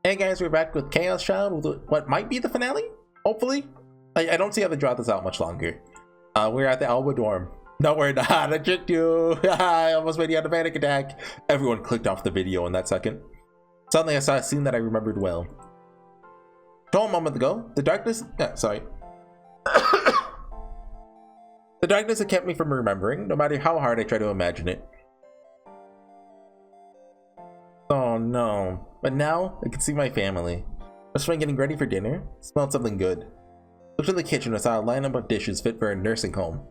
Hey guys, we're back with Chaos Child with what might be the finale? Hopefully? I don't see how they draw this out much longer. We're at the Alba dorm. No, we're not. I tricked you. I almost made you have a panic attack. Everyone clicked off the video in that second. Suddenly I saw a scene that I remembered well. So a moment ago, the darkness... sorry. The darkness had kept me from remembering, no matter how hard I try to imagine it. Oh no. But now, I can see my family. I was getting ready for dinner, smelled something good. Looked in the kitchen and saw a lineup of dishes fit for a nursing home.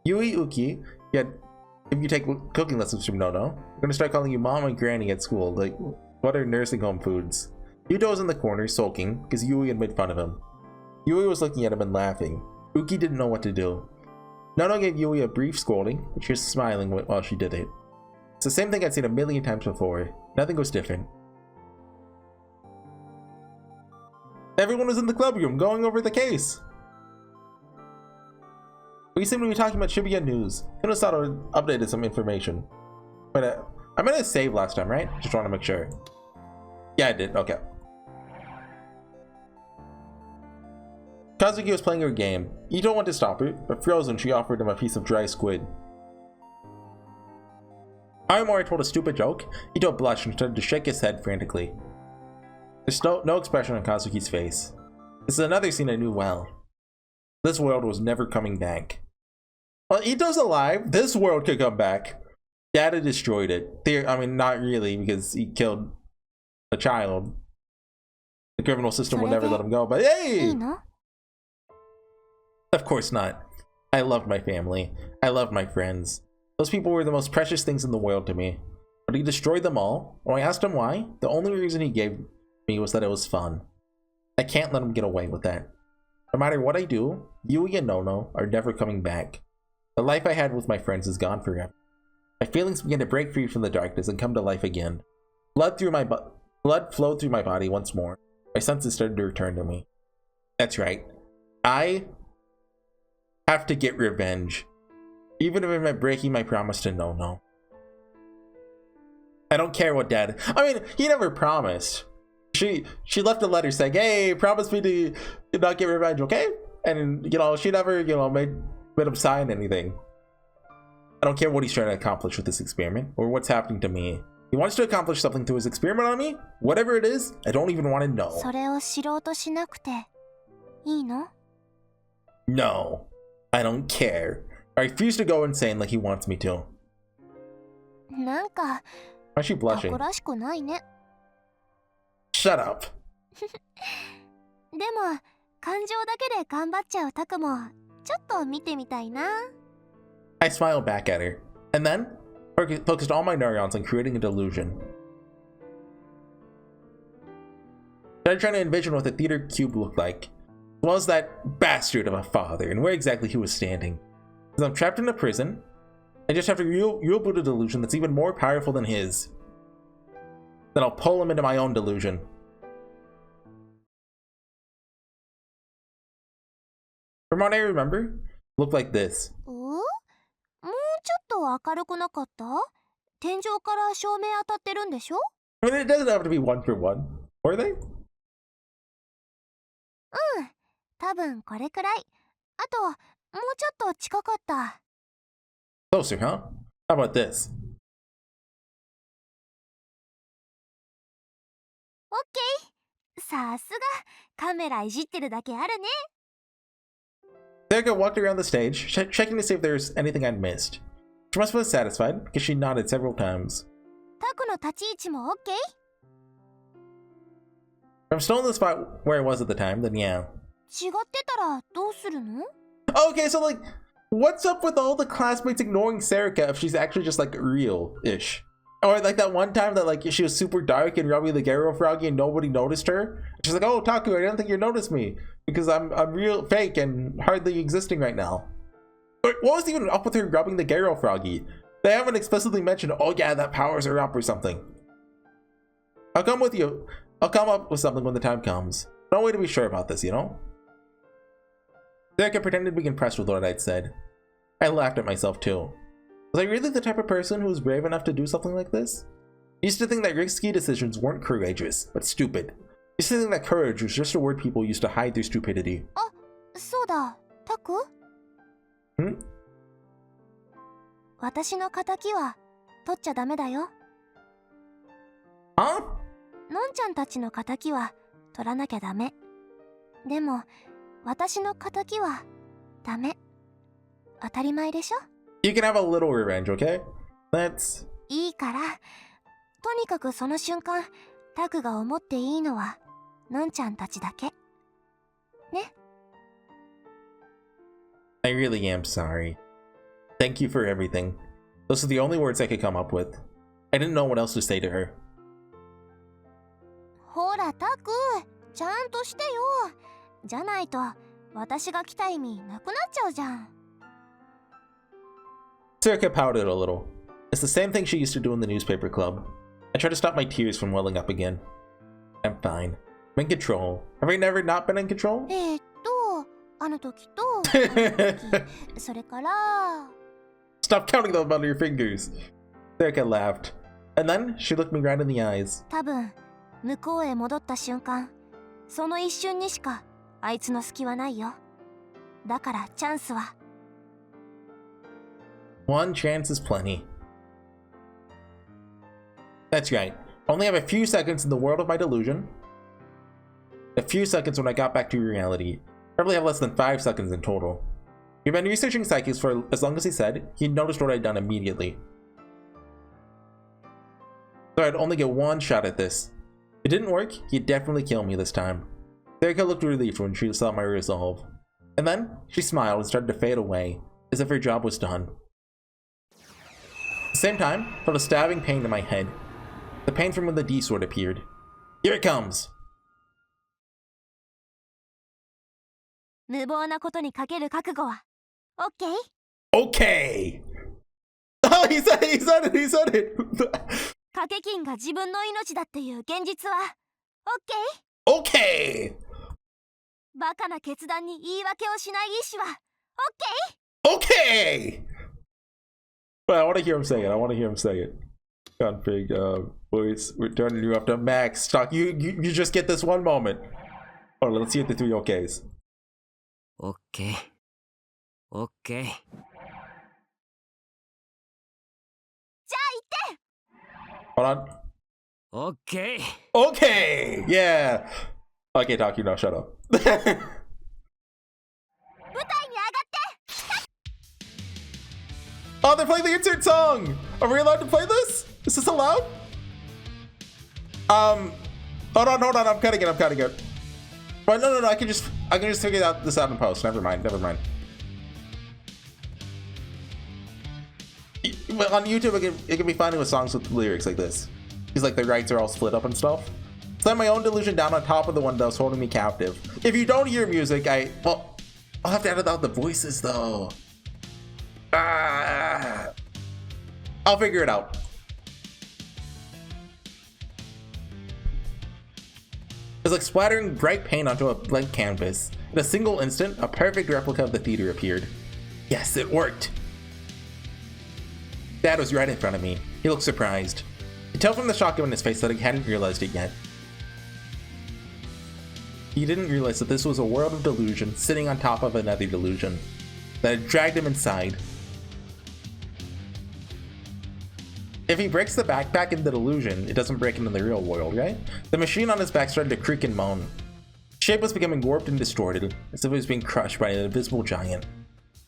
Yui Uki, if you take cooking lessons from Nono, we're gonna start calling you Mom and Granny at school. Like, what are nursing home foods? Yuto was in the corner, sulking, because Yui had made fun of him. Yui was looking at him and laughing. Uki didn't know what to do. Nono gave Yui a brief scolding, but she was smiling while she did it. It's the same thing I'd seen a million times before. Nothing was different. Everyone was in the club room going over the case. We seem to be talking about Shibuya news. Hinosato updated some information. But I meant to save last time, right? Just want to make sure. Yeah, I did. Okay. Kazuki was playing her game. Ito wanted to stop her, but frozen, she offered him a piece of dry squid. Aomori told a stupid joke. Ito blushed and started to shake his head frantically. There's no expression on Kazuki's face. This is another scene I knew well. This world was never coming back. Well, Ito's alive. This world could come back. Dada destroyed it. I mean, not really, because he killed a child. The criminal system will never let him go, but hey! Of course not. I loved my family. I loved my friends. Those people were the most precious things in the world to me. But he destroyed them all. When I asked him why, the only reason he gave me was that it was fun. I can't let him get away with that. No matter what I do, Yui and Nono are never coming back. The life I had with my friends is gone forever. My feelings began to break free from the darkness and come to life again. Blood flowed through my body once more. My senses started to return to me. That's right. I have to get revenge. Even if it meant breaking my promise to Nono. I don't care what Dad... I mean, he never promised. She left a letter saying, hey, promise me to not get revenge, okay? And, she never, made him sign anything. I don't care what he's trying to accomplish with this experiment, or what's happening to me. He wants to accomplish something through his experiment on me? Whatever it is, I don't even want to know. No, I don't care. I refuse to go insane like he wants me to. Why is she blushing? Shut up. I smiled back at her, and then focused all my neurons on creating a delusion. Started trying to envision what the theater cube looked like, as well as that bastard of a father, and where exactly he was standing. Because I'm trapped in a prison, I just have to reboot a delusion that's even more powerful than his. Then I'll pull him into my own delusion. From what I remember, it looked like this. I mean, it doesn't have to be one for one, were they? Closer, huh? How about this? Serika walked around the stage, checking to see if there's anything I'd missed. She must have been satisfied, because she nodded several times. If I'm still in the spot where I was at the time, then yeah. Okay, so like, what's up with all the classmates ignoring Serika if she's actually just like real-ish? Or like that one time that like she was super dark and rubbing the Garo Froggy and nobody noticed her. She's like, oh Taku, I didn't think you noticed me because I'm real fake and hardly existing right now. But what was even up with her rubbing the Garo Froggy? They haven't explicitly mentioned, oh yeah, that powers her up or something. I'll come with you. I'll come up with something when the time comes. No way to be sure about this, you know? Serika pretended to be impressed with what I'd said. I laughed at myself too. Was I really the type of person who was brave enough to do something like this? Used to think that risky decisions weren't courageous, but stupid. Used to think that courage was just a word people used to hide their stupidity. あ、そうだ、タク？ 私の仇は取っちゃダメだよ。Huh? のんちゃんたちの仇は取らなきゃダメ。でも、私の仇はダメ。当たり前でしょ？ You can have a little revenge, okay? That's... いいから、とにかくその瞬間、タクが思っていいのは、のんちゃんたちだけ。ね。I really am sorry. Thank you for everything. Those are the only words I could come up with. I didn't know what else to say to her. ほらタク、ちゃんとしてよ。じゃないと私が来た意味なくなっちゃうじゃん。Circa pouted a little. It's the same thing she used to do in the newspaper club. I tried to stop my tears from welling up again. I'm fine. I'm in control. Have I never not been in control? あの時とそれから Stop counting them under your fingers. Circa laughed. And then she looked me right in the eyes. 多分向こうへ戻った瞬間、その一瞬にしかあいつの隙はないよ。だからチャンスは One chance is plenty. That's right. I only have a few seconds in the world of my delusion. A few seconds when I got back to reality. Probably have less than 5 seconds in total. He'd been researching psychics for as long as he said. He noticed what I'd done immediately. So I'd only get one shot at this. If it didn't work, he'd definitely kill me this time. Erica looked relieved when she saw my resolve. And then, she smiled and started to fade away, as if her job was done. At the same time, I felt a stabbing pain in my head. The pain from when the D-sword appeared. Here it comes! 無謀なことにかける覚悟は OK? Okay! Oh, he said it! 賭け金が自分の命だっていう現実は OK? Okay! バカな決断に言い訳をしない意志は OK? But I want to hear him say it. Config, voice, we're turning you up to max. Talk, you just get this one moment. Oh, let's hear the 3 OKs. OK. OK. じゃあ言って Hold on. OK. Okay! Yeah! Okay, Doc, you know, shut up. 舞台に上がって Oh, they're playing the insert song! Are we allowed to play this? Is this allowed? Hold on, I'm cutting it. But no, I can just figure this out in post. Never mind. But on YouTube, it can be finding with songs with lyrics like this. Because like the rights are all split up and stuff. So I have my own delusion down on top of the one that was holding me captive. If you don't hear music, I'll have to edit out the voices though. I'll figure it out. It's like splattering bright paint onto a blank canvas. In a single instant, a perfect replica of the theater appeared. Yes, it worked! Dad was right in front of me. He looked surprised. I could tell from the shock in his face that he hadn't realized it yet. He didn't realize that this was a world of delusion sitting on top of another delusion that had dragged him inside. If he breaks the backpack in the delusion, it doesn't break into the real world, right? The machine on his back started to creak and moan. Shape was becoming warped and distorted, as if it was being crushed by an invisible giant.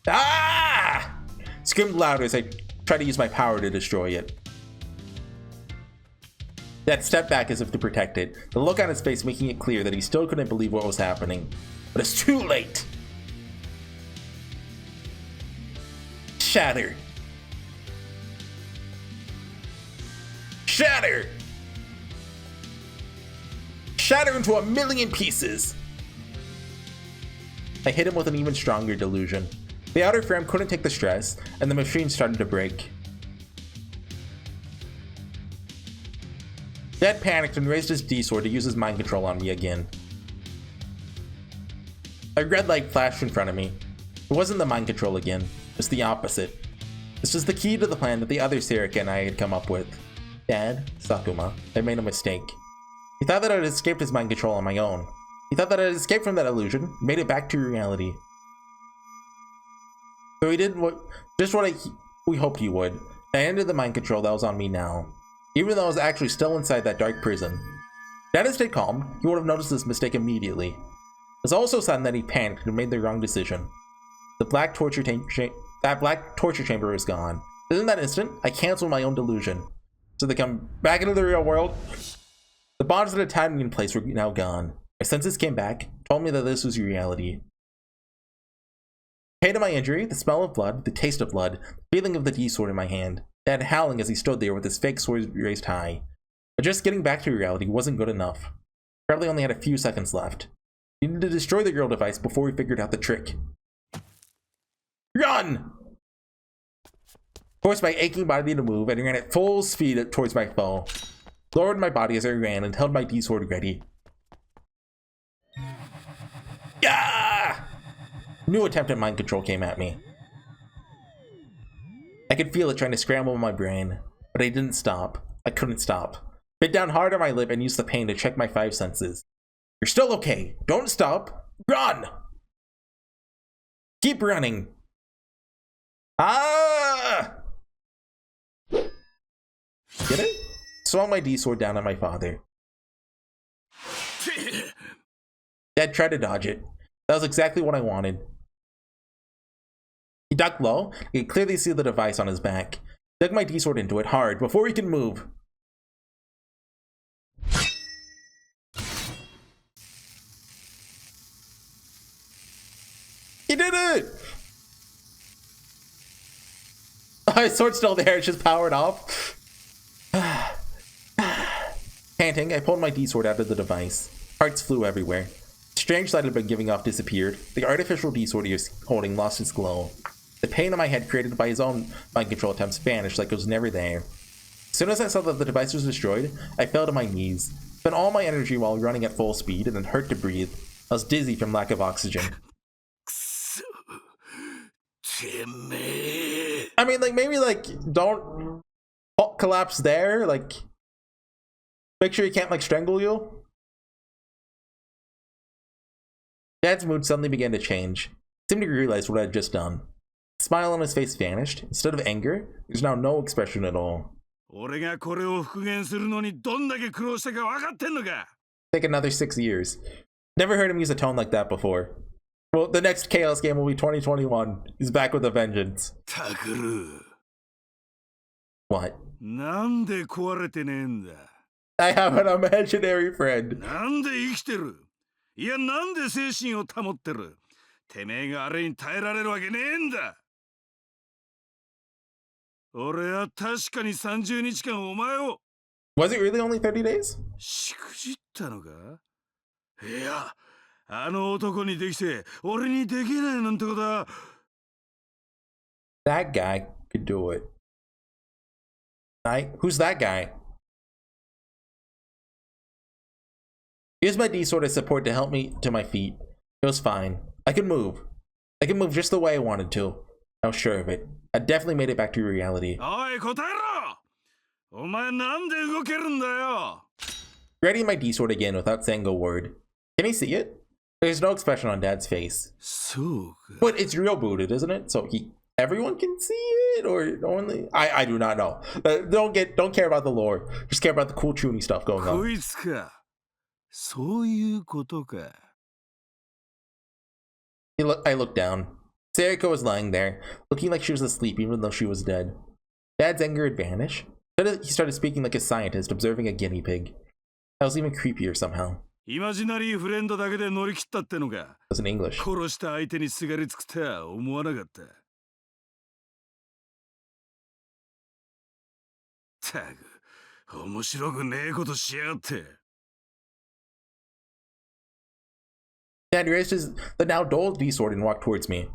Ah! Screamed louder as I tried to use my power to destroy it. Dad stepped back as if to protect it, the look on his face making it clear that he still couldn't believe what was happening. But it's too late! Shatter! Shatter! Shatter into a million pieces! I hit him with an even stronger delusion. The outer frame couldn't take the stress, and the machine started to break. Dad panicked and raised his D-sword to use his mind control on me again. A red light flashed in front of me. It wasn't the mind control again, it was the opposite. This was the key to the plan that the other Serica and I had come up with. Dad, Sakuma, I made a mistake. He thought that I had escaped his mind control on my own. He thought that I had escaped from that illusion, made it back to reality. So he did just what we hoped he would. I ended the mind control that was on me now, even though I was actually still inside that dark prison. If Dad had stayed calm, he would have noticed this mistake immediately. It's also sudden that he panicked and made the wrong decision. The black torture chamber was gone. In that instant, I canceled my own delusion. So they come back into the real world. The bonds that had tied me in place were now gone. My senses came back, told me that this was reality. Pain of my injury, the smell of blood, the taste of blood, the feeling of the D-sword in my hand. Dad howling as he stood there with his fake sword raised high. But just getting back to reality wasn't good enough. Probably only had a few seconds left. He needed to destroy the girl device before he figured out the trick. Run! Forced my aching body to move, and ran at full speed towards my foe. Lowered my body as I ran and held my D-sword ready. Yeah! New attempt at mind control came at me. I could feel it trying to scramble in my brain, but I didn't stop. I couldn't stop. Bit down hard on my lip and used the pain to check my 5 senses. You're still okay. Don't stop. Run! Keep running. Ah! Get it? Swung my D-sword down on my father. Dad tried to dodge it. That was exactly what I wanted. He ducked low. I could clearly see the device on his back. Dug my D-sword into it hard before he could move. He did it! My sword's still there, it's just powered off. Panting, I pulled my D-sword out of the device. Parts flew everywhere. The strange light had been giving off disappeared. The artificial D-sword he was holding lost its glow. The pain in my head created by his own mind control attempts vanished like it was never there. As soon as I saw that the device was destroyed, I fell to my knees. Spent all my energy while running at full speed and it hurt to breathe. I was dizzy from lack of oxygen. I mean, like, maybe, like, don't collapse there. Like, make sure he can't, like, strangle you. Dad's mood suddenly began to change. He seemed to realize what I had just done. The smile on his face vanished. Instead of anger, there's now no expression at all. Take another 6 years. Never heard him use a tone like that before. Well, the next Chaos game will be 2021. He's back with a vengeance. What? I have an imaginary friend. Was it really only 30 days? That guy could do it. Who's that guy? Used my D-sword as support to help me to my feet. It was fine. I could move. I could move just the way I wanted to. I was sure of it. I definitely made it back to reality. Readying my D-sword again without saying a word. Can he see it? There's no expression on Dad's face. But it's real booted, isn't it? So everyone can see it, or only I do not know. Don't care about the lore. Just care about the cool Chuny stuff going on. I looked down. Sariko was lying there, looking like she was asleep even though she was dead. Dad's anger had vanished. He started speaking like a scientist observing a guinea pig. That was even creepier somehow. It was in English. Dad raised the now dull D-sword and walked towards me.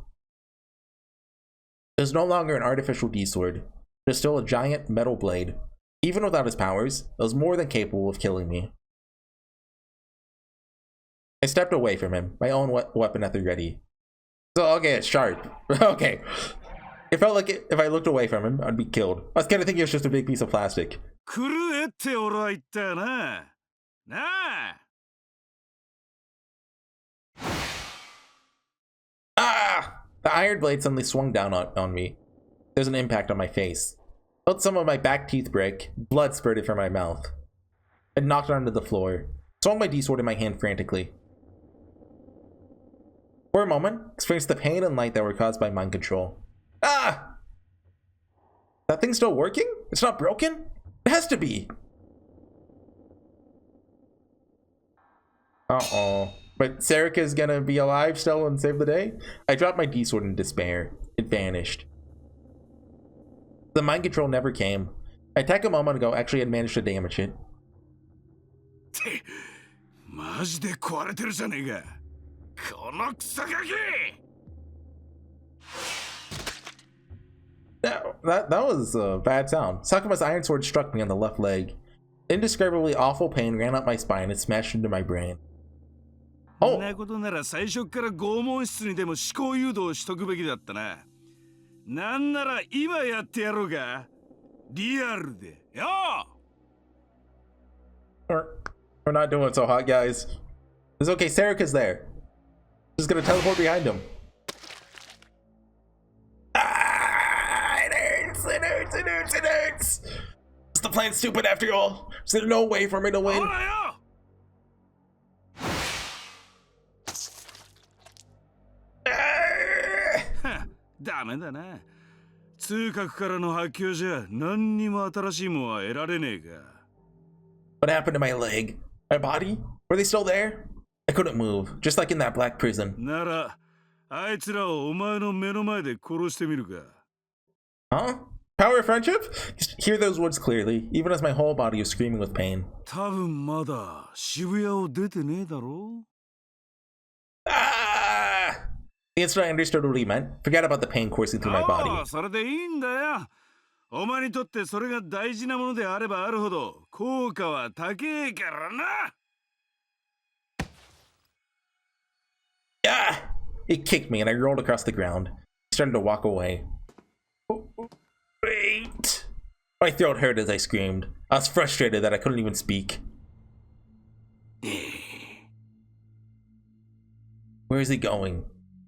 It was no longer an artificial D-sword. It was still a giant metal blade. Even without his powers, it was more than capable of killing me. I stepped away from him, my own weapon at the ready. So, okay, it's sharp. Okay. It felt like if I looked away from him, I'd be killed. I was kind of thinking it was just a big piece of plastic. 狂えって俺は言ったよな。なあ。Ah! The iron blade suddenly swung down on me. There's an impact on my face. Felt some of my back teeth break. Blood spurted from my mouth. I knocked onto the floor. Swung my D-sword in my hand frantically. For a moment, experienced the pain and light that were caused by mind control. Ah! That thing's still working? It's not broken? It has to be! Uh-oh. But Serica's gonna be alive still and save the day? I dropped my D-sword in despair. It vanished. The mind control never came. I attacked a moment ago actually had managed to damage it. マジで壊れてるじゃねえか。このクソガキ! That was a bad sound. Sakuma's iron sword struck me on the left leg. Indescribably awful pain ran up my spine and smashed into my brain. そんなことなら最初から拷問室にでも思考誘導しとくべきだったな。なんなら今やってやろうか。リアルで。よ! We're not doing so hot, guys. It's okay, Serica's there. Just gonna teleport behind him. Ah, it hurts, it hurts, it hurts, it hurts. Is the plan stupid after all? Is there no way for me to win? ダメだな。通覚からの発狂じゃ何にも新しいもんは得られねえか。What happened to my leg? My body? Were they still there? I couldn't move, just like in that black prison. なら、あいつらをお前の目の前で殺してみるか。Huh? Power of friendship? Hear those words clearly, even as my whole body was screaming with pain. 多分まだ渋谷を出てねえだろ。Ah! The instant I understood what he meant, forgot about the pain coursing through my body. それでいいんだよ。お前にとってそれが大事なものであればあるほど効果は高えからな。Ah! It kicked me and I rolled across the ground. I started to walk away. Wait! My throat hurt as I screamed. I was frustrated that I couldn't even speak. Where is he going?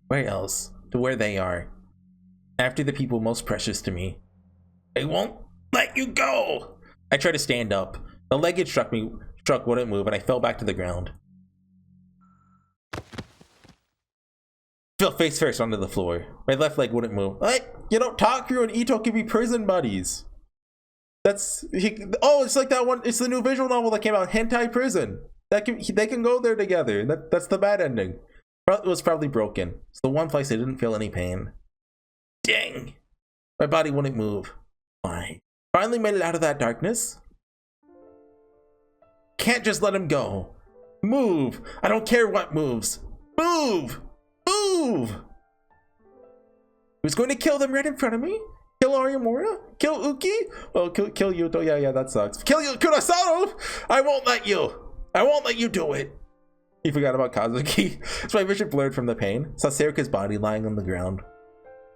Where else? To where they are. After the people most precious to me. I won't let you go! I tried to stand up. The leg it struck wouldn't move and I fell back to the ground. Fell face first onto the floor. My left leg wouldn't move. Like, you know, Takeru and Ito can be prison buddies. It's like that one. It's the new visual novel that came out, Hentai Prison. They can go there together. That's the bad ending. It was probably broken. It's the one place I didn't feel any pain. Dang! My body wouldn't move. Why? Finally made it out of that darkness. Can't just let him go. Move! I don't care what moves. Move! Move! Who's going to kill them right in front of me? Kill Arimura? Kill Uki? Oh, kill Yuto. Yeah, that sucks. Kill Kurosato! I won't let you! I won't let you do it! He forgot about Kazuki. So my vision blurred from the pain. Saw Serica's body lying on the ground.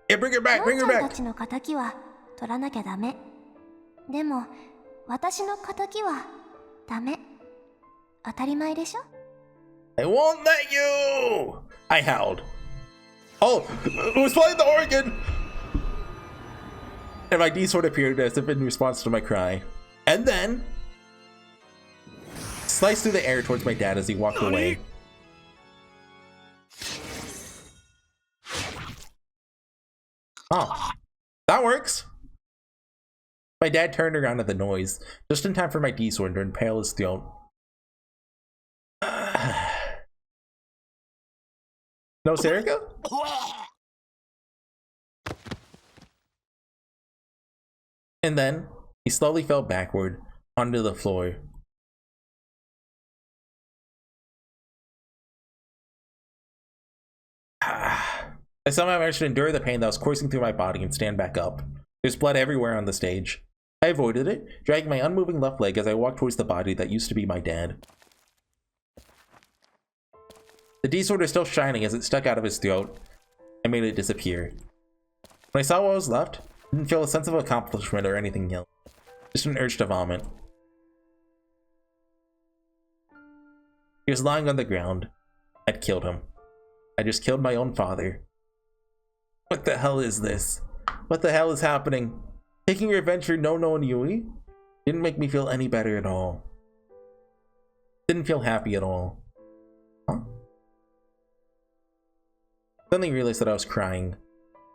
Yeah, bring her back! Bring her back! 取らなきゃダメ。でも、私の仇はダメ。当たり前でしょ? I won't let you! I howled. Oh, it was playing the organ! And my D-sword appeared as if in response to my cry. And then sliced through the air towards my dad as he walked away. Oh, that works! My dad turned around at the noise, just in time for my D-sword to impale his throat. No Serica? And then he slowly fell backward onto the floor. I somehow managed to endure the pain that was coursing through my body and stand back up. There's blood everywhere on the stage. I avoided it, dragging my unmoving left leg as I walked towards the body that used to be my dad. The D-sword was still shining as it stuck out of his throat. I made it disappear. When I saw what was left, I didn't feel a sense of accomplishment or anything else. Just an urge to vomit. He was lying on the ground. I'd killed him. I just killed my own father. What the hell is this? What the hell is happening? Taking revenge for Nono and Yui didn't make me feel any better at all. Didn't feel happy at all. Huh? Suddenly realized that I was crying.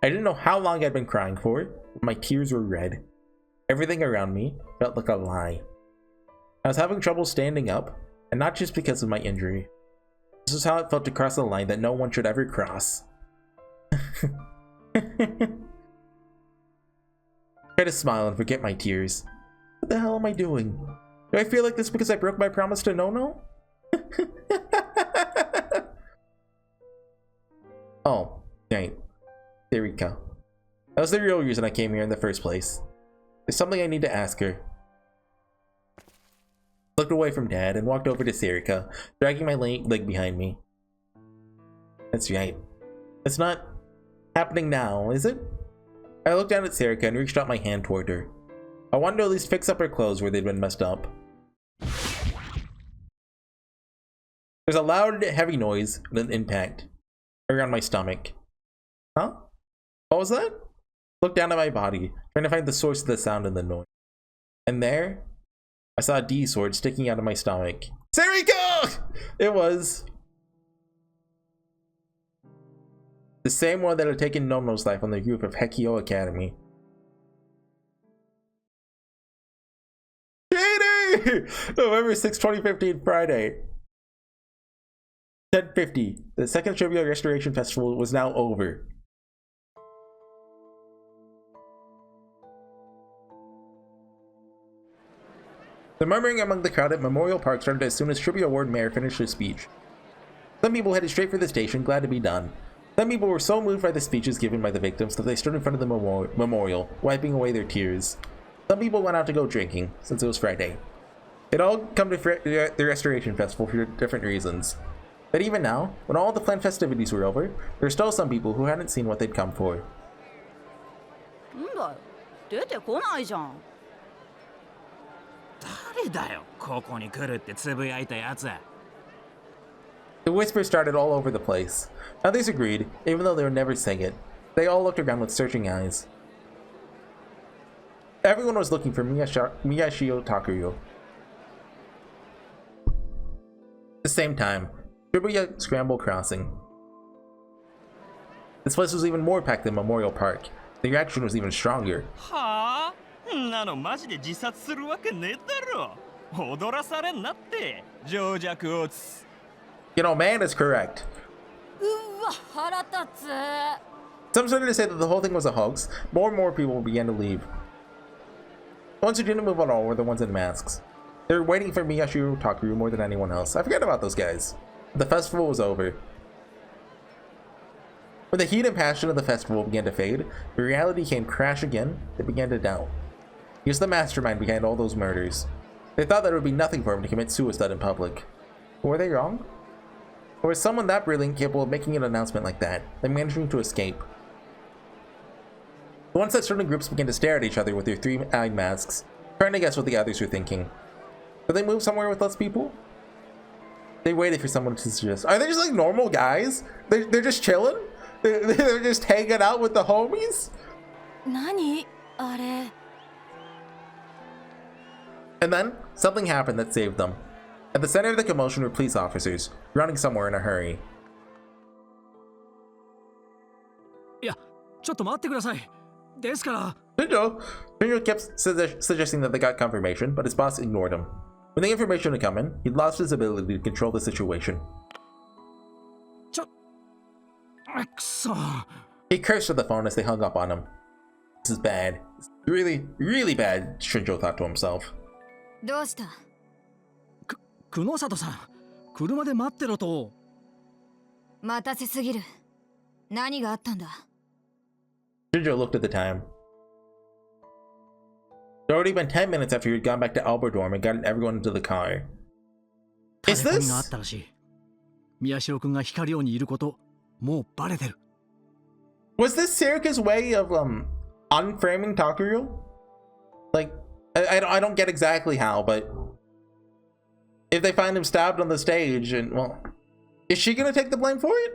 I didn't know how long I'd been crying for, but my tears were red. Everything around me felt like a lie. I was having trouble standing up, and not just because of my injury. This is how it felt to cross a line that no one should ever cross. Try to smile and forget my tears. What the hell am I doing? Do I feel like this because I broke my promise to Nono? Oh, right. There we go. That was the real reason I came here in the first place. There's something I need to ask her. Looked away from Dad and walked over to Serika, dragging my leg behind me. That's right. It's not happening now, is it? I looked down at Serika and reached out my hand toward her. I wanted to at least fix up her clothes where they'd been messed up. There's a loud, heavy noise and an impact around my stomach. Huh? What was that? Looked down at my body, trying to find the source of the sound and the noise. And there, I saw a D sword sticking out of my stomach. Serika! It was the same one that had taken Nono's life on the roof of Hekio Academy. JD! November 6, 2015, Friday. 10:50. The second Trivia Restoration Festival was now over. The murmuring among the crowd at Memorial Park started as soon as Trivia Award Mayor finished his speech. Some people headed straight for the station, glad to be done. Some people were so moved by the speeches given by the victims that they stood in front of the memorial, wiping away their tears. Some people went out to go drinking, since it was Friday. They'd all come to the Restoration Festival for different reasons. But even now, when all the planned festivities were over, there were still some people who hadn't seen what they'd come for. The whisper started all over the place. Others agreed, even though they would never say it. They all looked around with searching eyes. Everyone was looking for Miyashio Takuyo. At the same time, Shibuya Scramble Crossing. This place was even more packed than Memorial Park. The reaction was even stronger. You know, man is correct. Some started to say that the whole thing was a hoax. More and more people began to leave. The ones who didn't move at all were the ones in masks. They were waiting for Miyashiro Takuyo more than anyone else. I forgot about those guys. The festival was over. When the heat and passion of the festival began to fade, the reality came crash again. They began to doubt. He was the mastermind behind all those murders. They thought that it would be nothing for him to commit suicide in public. Were they wrong? Or was someone that brilliant capable of making an announcement like that, and managing to escape? The ones that stood in groups began to stare at each other with their three-eyed masks, trying to guess what the others were thinking. Did they move somewhere with less people? They waited for someone to suggest. Are they just like normal guys? They're just chilling? They're just hanging out with the homies? Nani? Are? And then, something happened that saved them. At the center of the commotion were police officers, running somewhere in a hurry. Shinjo kept suggesting that they got confirmation, but his boss ignored him. When the information had come in, he'd lost his ability to control the situation. He cursed at the phone as they hung up on him. This is bad. It's really, really bad, Shinjo thought to himself. Kunosato-san, 車で待ってろと。待たせすぎる。何があったんだ? Shinjo looked at the time. It had already been 10 minutes after he had gone back to Alberdorm and gotten everyone into the car. Is this? 宮代君が光陽にいること、もうバレてる。Was this Serika's way of unframing Takuyo? Like, I don't get exactly how, but if they find him stabbed on the stage, and well, is she gonna take the blame for it?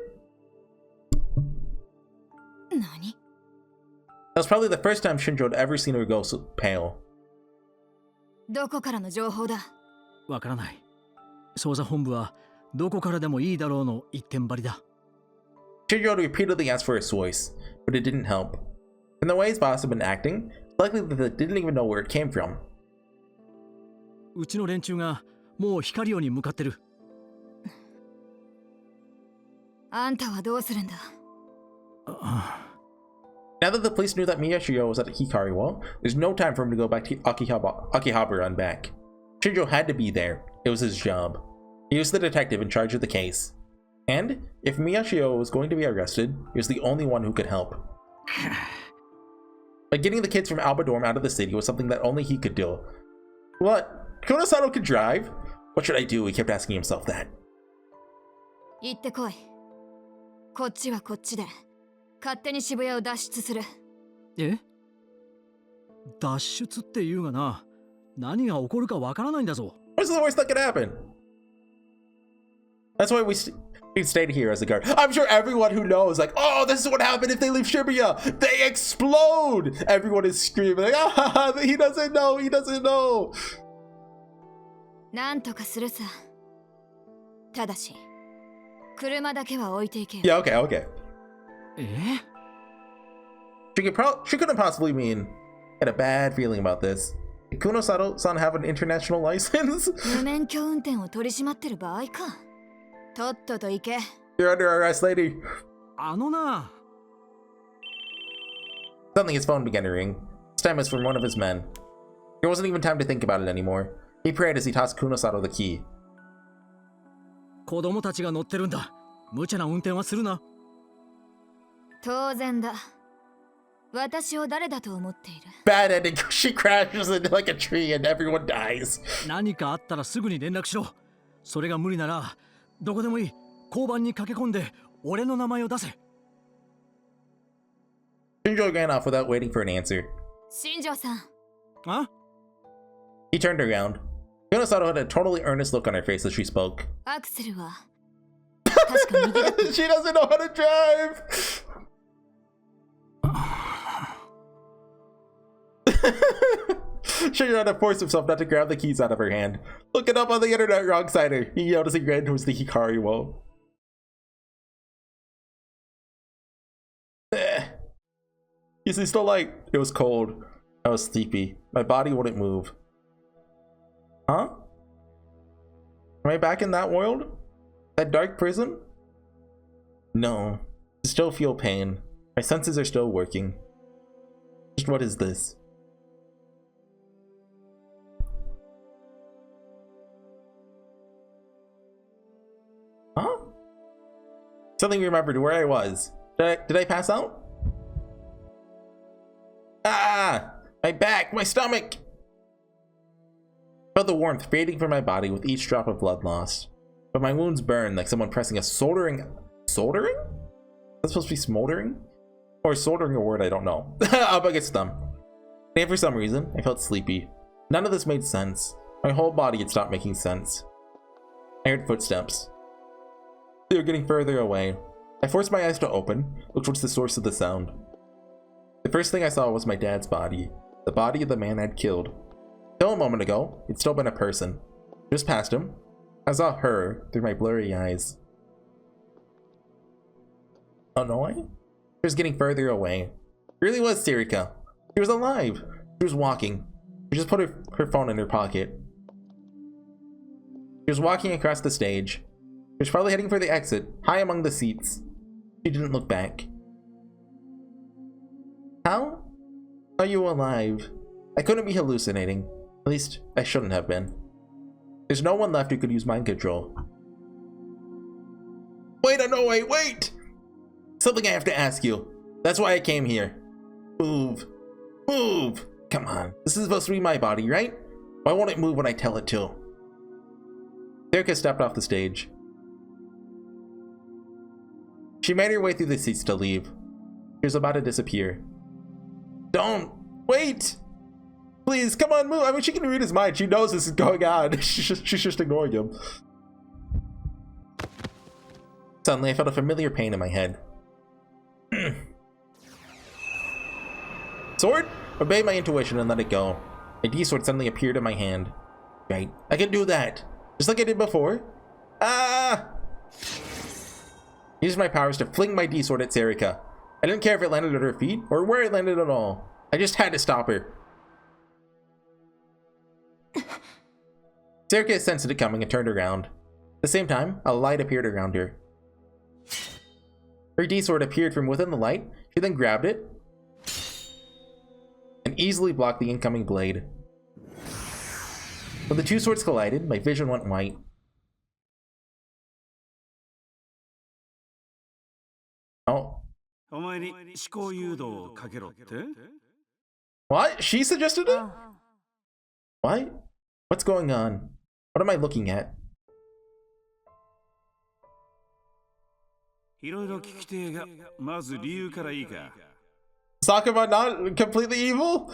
何 That was probably the first time Shinjo had ever seen her go so pale. どこからの情報だ？わからない。捜査本部はどこからでもいいだろうの一点張りだ。Shinjo had repeatedly asked for a source, but it didn't help. And the way his boss had been acting, it's likely that they didn't even know where it came from. うちの連中がもう光をに向かってる。あんたはどうするんだ？ Now that the police knew that Miyashiro was at Hikariwa, there's no time for him to go back to Akihabara and back. Shinjo had to be there. It was his job. He was the detective in charge of the case. And if Miyashiro was going to be arrested, he was the only one who could help. But getting the kids from Albadorm out of the city was something that only he could do. What? Kunosato could drive? What should I do? He kept asking himself that. 行ってこい。こっちはこっちで勝手に渋谷を脱出する。え？脱出って言うがな、何が起こるかわからないんだぞ。What's the worst that could happen? That's why we stayed here as a guard. I'm sure everyone who knows, like, oh, this is what happened if they leave Shibuya. They explode. Everyone is screaming, like, ah, he doesn't know, he doesn't know. なんとかするさ。ただし、車だけは置いていけよ。 Yeah, okay, okay. え？ She couldn't possibly mean had a bad feeling about this. Did Kunosato-san have an international license? 無免許運転を取り締まってる場合か。とっとと行け。 You're under arrest, lady. あのな。 Suddenly his phone began to ring. This time it was from one of his men. There wasn't even time to think about it anymore. He prayed as he tossed Kunosato the key. 子供たちが乗ってるんだ。無茶な運転はするな。当然だ。私を誰だと思っている？ Bad ending. She crashes into like a tree and everyone dies. 何かあったらすぐに連絡しろ。それが無理ならどこでもいい。交番に駆け込んで俺の名前を出せ。Shinjo ran off without waiting for an answer. 新庄さん。あ？ He turned around. Kunosato had a totally earnest look on her face as she spoke. アクセルは確か右だった。 She doesn't know how to drive. Shinjo had to force himself not to grab the keys out of her hand. Looking up on the internet wrong side her, he yelled as he ran towards the Hikari wall. You see, still light. It was cold. I was sleepy. My body wouldn't move. Huh? Am I back in that world? That dark prison? No. I still feel pain. My senses are still working. Just what is this? Huh? Suddenly remembered where I was. Did I pass out? Ah! My back! My stomach! I felt the warmth fading from my body with each drop of blood lost. But my wounds burned like someone pressing a soldering... Soldering? That's supposed to be smoldering? Or is soldering a word I don't know? Up against them. And for some reason, I felt sleepy. None of this made sense. My whole body had stopped making sense. I heard footsteps. They were getting further away. I forced my eyes to open, looked towards the source of the sound. The first thing I saw was my dad's body. The body of the man I'd killed. Till a moment ago, he'd still been a person. Just past him, I saw her through my blurry eyes. Oh no, she was getting further away. It really was Sirika. She was alive. She was walking. She just put her phone in her pocket. She was walking across the stage. She was probably heading for the exit, high among the seats. She didn't look back. How are you alive? I couldn't be hallucinating. At least, I shouldn't have been. There's no one left who could use mind control. Wait, no, wait! Something I have to ask you. That's why I came here. Move. Move! Come on. This is supposed to be my body, right? Why won't it move when I tell it to? Sirika stepped off the stage. She made her way through the seats to leave. She was about to disappear. Don't! Wait! Please, come on, move. I mean, she can read his mind. She knows this is going on. She's just ignoring him. Suddenly, I felt a familiar pain in my head. Sword? Obey my intuition and let it go. A D-sword suddenly appeared in my hand. Right, I can do that. Just like I did before. Ah! Used my powers to fling my D-sword at Serika. I didn't care if it landed at her feet or where it landed at all. I just had to stop her. Serika sensed it coming and turned around. At the same time, a light appeared around her. Her D-sword appeared from within the light. She then grabbed it and easily blocked the incoming blade. When the two swords collided, my vision went white. Oh. What? She suggested it? What? What's going on? What am I looking at? Sakuma not completely evil?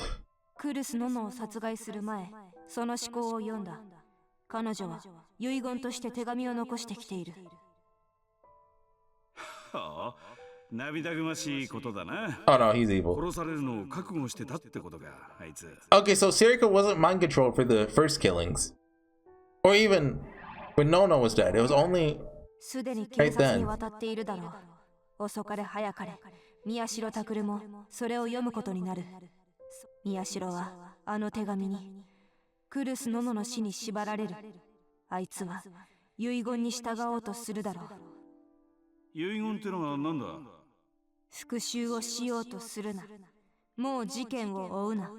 クルス殿を殺害する前、その思考を読んだ。彼女は遺言として手紙を残してきている。はあ、涙ぐましいことだな。Oh no, he's evil. 殺されるのを覚悟してたってことか、あいつ。Okay, so Serika wasn't mind controlled for the first killings. Or even when Nono was dead. It was only すでに警察に渡っているだろう。遅かれ早かれ、宮代拓もそれを読むことになる。宮代はあの手紙にクルス殿の死に縛られる。あいつは遺言に従おうとするだろう。遺言ってのは何だ？復讐をしようとするな。もう事件を追うな。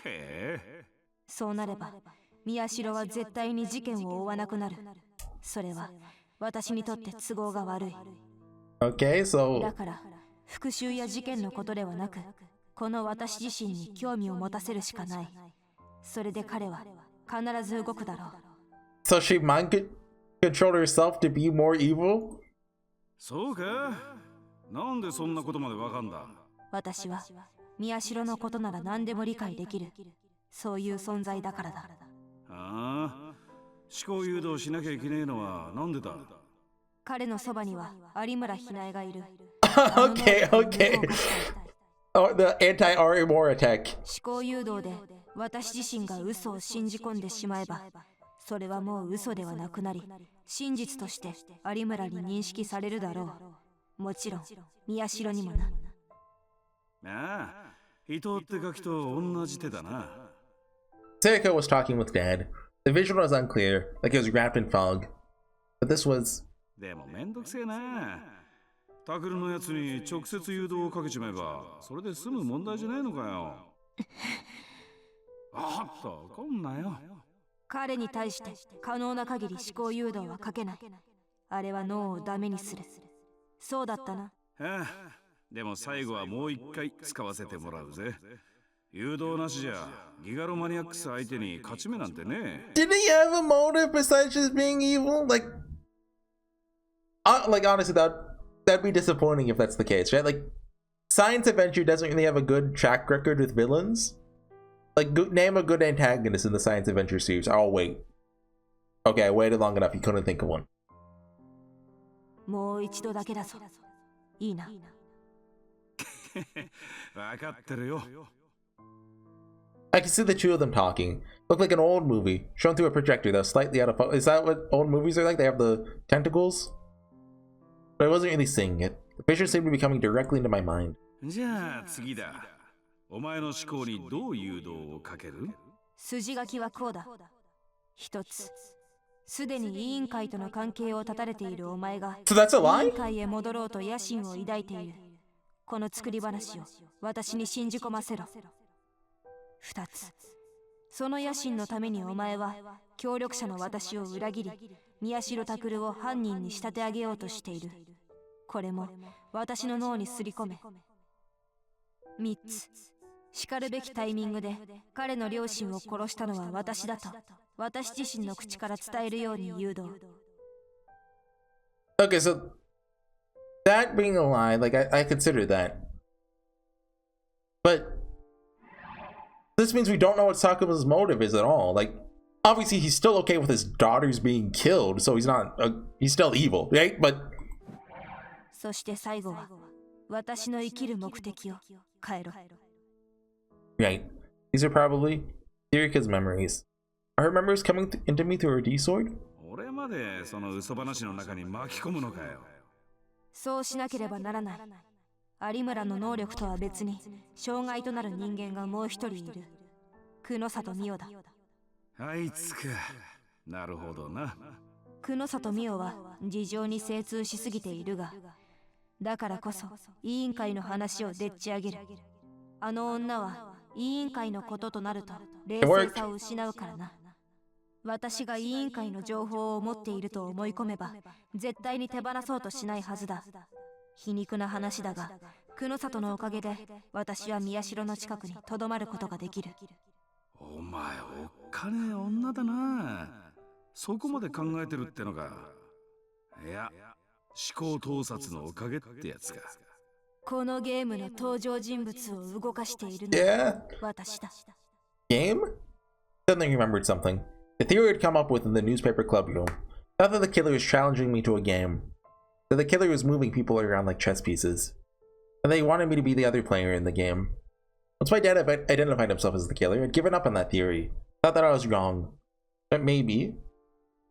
へえ。そうなれば宮代は絶対に事件を追わなくなる。それは私にとって都合が悪い。Okay, so だから復讐や事件のことではなく、この私自身に興味を持たせるしかない。それで彼は必ず動くだろう。So she mind controlled herself to be more evil? そうか。なんでそんなことまでわかんだ？私は宮代のことなら何でも理解できる。そういう存在だからだ。ああ、思考誘導しなきゃいけねえのはなんでだ？彼のそばには有村ひなえがいる。Okay, okay. Oh, the anti-Arimor attack. 思考誘導で私自身が嘘を信じ込んでしまえば、それはもう嘘ではなくなり、真実として有村に認識されるだろう。もちろん宮代にもな。ああ、伊藤ってガキと同じ手だな。Serika was talking with Dad. The vision was unclear, like it was wrapped in fog. But this was... でもめんどくせえな。タクルのやつに直接誘導をかけちまえば、それで済む問題じゃないのかよ。あっと、怒んなよ。彼に対して可能な限り思考誘導はかけない。あれは脳をダメにする。そうだったな。ああ、でも最後はもう一回使わせてもらうぜ。誘導なしじゃギガロマニアックス相手に勝ち目なんてね。Did he have a motive besides just being evil? Like honestly, that'd be disappointing if that's the case, right? Like, Science Adventure doesn't really have a good track record with villains. Like, name a good antagonist in the Science Adventure series. I'll wait. Okay, I waited long enough. You couldn't think of one. もう一度だけだぞ。いいな。わかってるよ。I can see the two of them talking. Looked like an old movie, shown through a projector that was slightly out of focus. Is that what old movies are like? They have the tentacles? But I wasn't really seeing it. The picture seemed to be coming directly into my mind. じゃあ次だ。お前の思考にどう誘導をかける？筋書きはこうだ。一つ。すでに委員会との関係を断たれているお前が So that's a lie? 委員会へ戻ろうと野心を抱いている。この作り話を私に信じ込ませろ。二つ。その野心のためにお前は協力者の私を裏切り、宮代拓を犯人に仕立て上げようとしている。これも私の脳にすり込め。三つ。しかるべきタイミングで彼の両親を殺したのは私だと私自身の口から伝えるように誘導。Okay, so that being a lie, like I consider that. But This means we don't know what Sakuma's motive is at all. Like, obviously he's still okay with his daughters being killed, so he's not, he's still evil, right? But そして最後は私の生きる目的を変えろ。 right, these are probably Yurika's memories. Are her memories coming into me through her D sword? 俺までその嘘話の中に巻き込むのかよ。そうしなければならない。有村の能力とは別に障害となる人間がもう一人いる。久野里美代だ。あいつか。なるほどな。久野里美代は事情に精通しすぎているが、だからこそ委員会の話をでっち上げる。あの女は委員会のこととなると冷静さを失うからな。私が委員会の情報を持っていると思い込めば絶対に手放そうとしないはずだ。皮肉な話だが、久野里のおかげで私は宮代の近くに留まることができる。お前おっかねえ女だな。そこまで考えてるってのか。いや、思考盗撮のおかげってやつか。このゲームの登場人物を動かしているの Yeah. は私だ。 Game? Suddenly remembered something. The theory had come up with in the newspaper club room. Thought that the killer was challenging me to a game. That the killer was moving people around like chess pieces. And they wanted me to be the other player in the game. Once my dad identified himself as the killer, I'd given up on that theory. Thought that I was wrong. But maybe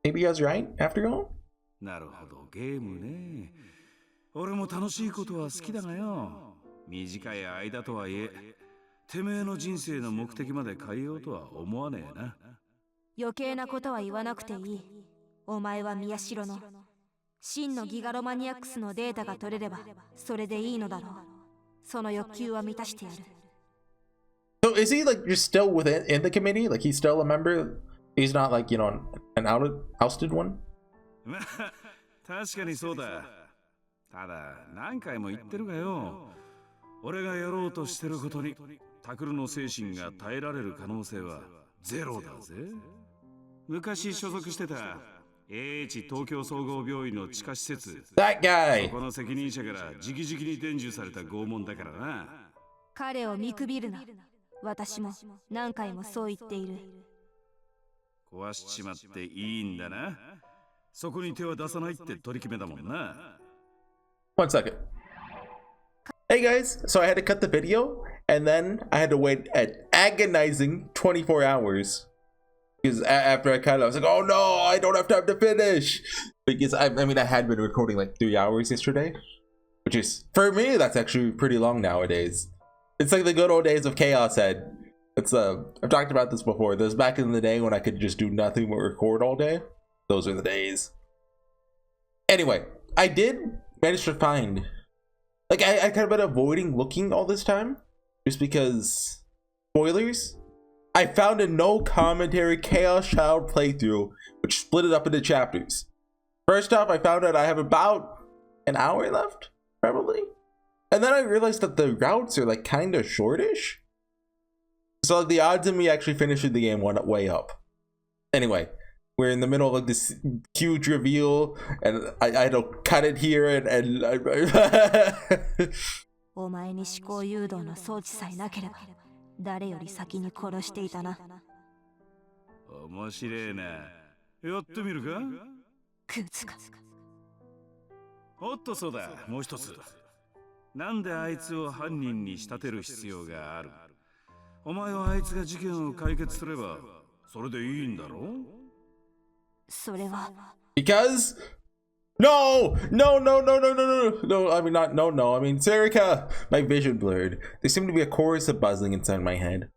I was right after all? なるほど、ゲームね。俺も楽しいことは好きだがよ。短い間とはいえ、てめえの人生の目的まで変えようとは思わねえな。余計なことは言わなくていい。お前は宮代の真のギガロマニアックスのデータが取れればそれでいいのだろう。その欲求は満たしてやる。 So is he like just still within in the committee? Like he's still a member? He's not like, you know, an ousted one? まあ、確かにそうだ。ただ、何回も言ってるがよ。俺がやろうとしてることに、タクルの精神が耐えられる可能性はゼロだぜ。昔所属してた AH 東京総合病院の地下施設。 That guy! そこの責任者から直々に伝授された拷問だからな。彼を見くびるな。私も何回もそう言っている。壊しちまっていいんだな。そこに手は出さないって取り決めだもんな。 1 second. Hey guys, so I had to cut the video and then I had to wait an agonizing 24 hours. Because after I cut it, I was like, oh no, I don't have time to finish. Because I mean, I had been recording like 3 hours yesterday, which is, for me, that's actually pretty long nowadays. It's like the good old days of Chaos Head. It's I've talked about this before. This back in the day when I could just do nothing but record all day. Those are the days. Anyway, I did manage to find, like, I kind of been avoiding looking all this time just because spoilers. I found a no commentary Chaos Child playthrough which split it up into chapters. First off, I found out I have about an hour left, probably. And then I realized that the routes are like kind of shortish. So like the odds of me actually finishing the game went way up. Anyway, we're in the middle of like this huge reveal, and I had to cut it here and お前に思考誘導の装置さえなければ誰より先に殺していたな。面白えな。やってみるか？クズか。おっとそうだ、もう一つ。なんであいつを犯人に仕立てる必要がある？お前はあいつが事件を解決すればそれでいいんだろう？それは because no, I mean not no, I mean Serika, my vision blurred. There seemed to be a chorus of buzzing inside my head.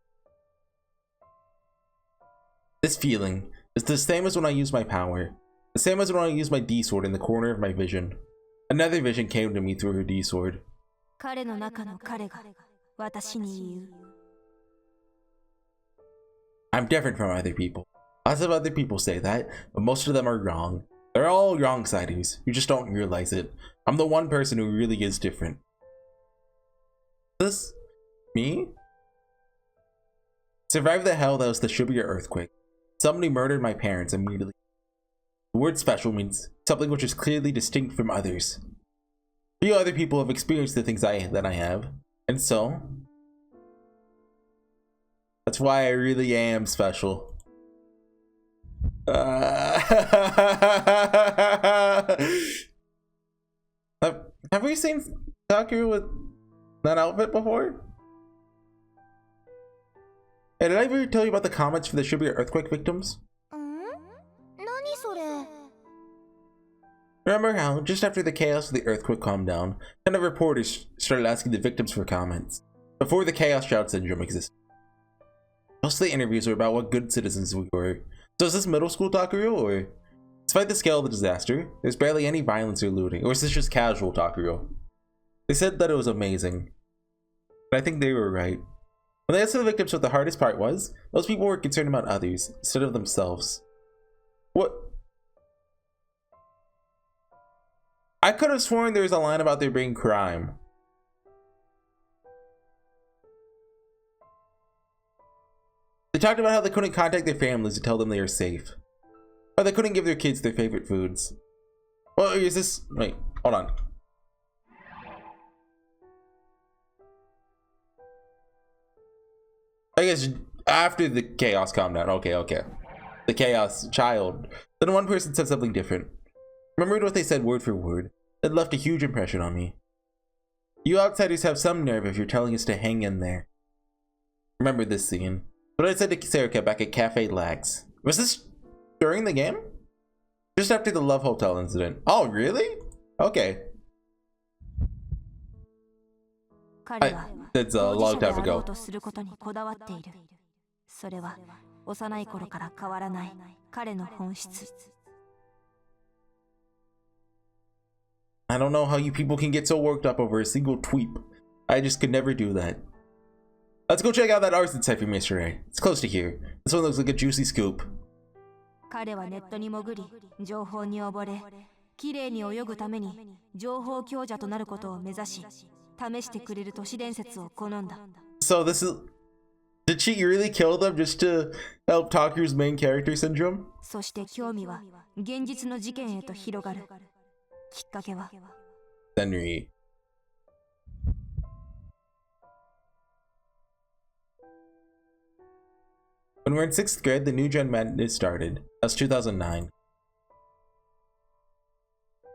This feeling is the same as when I use my power, the same as when I use my D sword in the corner of my vision. Another vision came to me through her D sword. 彼の中の彼が私に言う。I'm different from other people. Lots of other people say that, but most of them are wrong. They're all wrong-siders. You just don't realize it. I'm the one person who really is different. This? Me? Survived the hell that was the Shibuya earthquake. Somebody murdered my parents immediately. The word special means something which is clearly distinct from others. Few other people have experienced the things that I have, and so That's why I really am special. Have we seen Taku with that outfit before? Hey, did I ever tell you about the comments for the Shibuya earthquake victims? Remember how, just after the chaos of the earthquake calmed down, kind of reporters started asking the victims for comments, before the chaos drought syndrome existed. Most of the interviews were about what good citizens we were. So is this middle school Takuro, or despite the scale of the disaster, there's barely any violence or looting, or is this just casual Takuro? They said that it was amazing, but I think they were right. When they asked the victims what the hardest part was, most people were concerned about others instead of themselves. What? I could have sworn there was a line about there being crime. They talked about how they couldn't contact their families to tell them they were safe. Or they couldn't give their kids their favorite foods. Well, is this... Wait, hold on. I guess after the chaos calmed down. Okay. The chaos child. Then one person said something different. Remembered what they said word for word. It left a huge impression on me. You outsiders have some nerve if you're telling us to hang in there. Remember this scene. What I said to Serika back at Cafe Lax. Was this during the game? Just after the Love Hotel incident. Oh, really? Okay. That's a long time ago. I don't know how you people can get so worked up over a single tweet. I just could never do that. Let's go check out that arson site from yesterday. It's close to here. This one looks like a juicy scoop. 彼はネットに潜り、情報に溺れ、きれいに泳ぐために情報強者となることを目指し、試してくれる都市伝説を好んだ。So this is... Did she really kill them just to help Taku's main character syndrome? そして興味は現実の事件へと広がる。きっかけは Henry. When we were in 6th grade, the New Gen Madness started. That's 2009.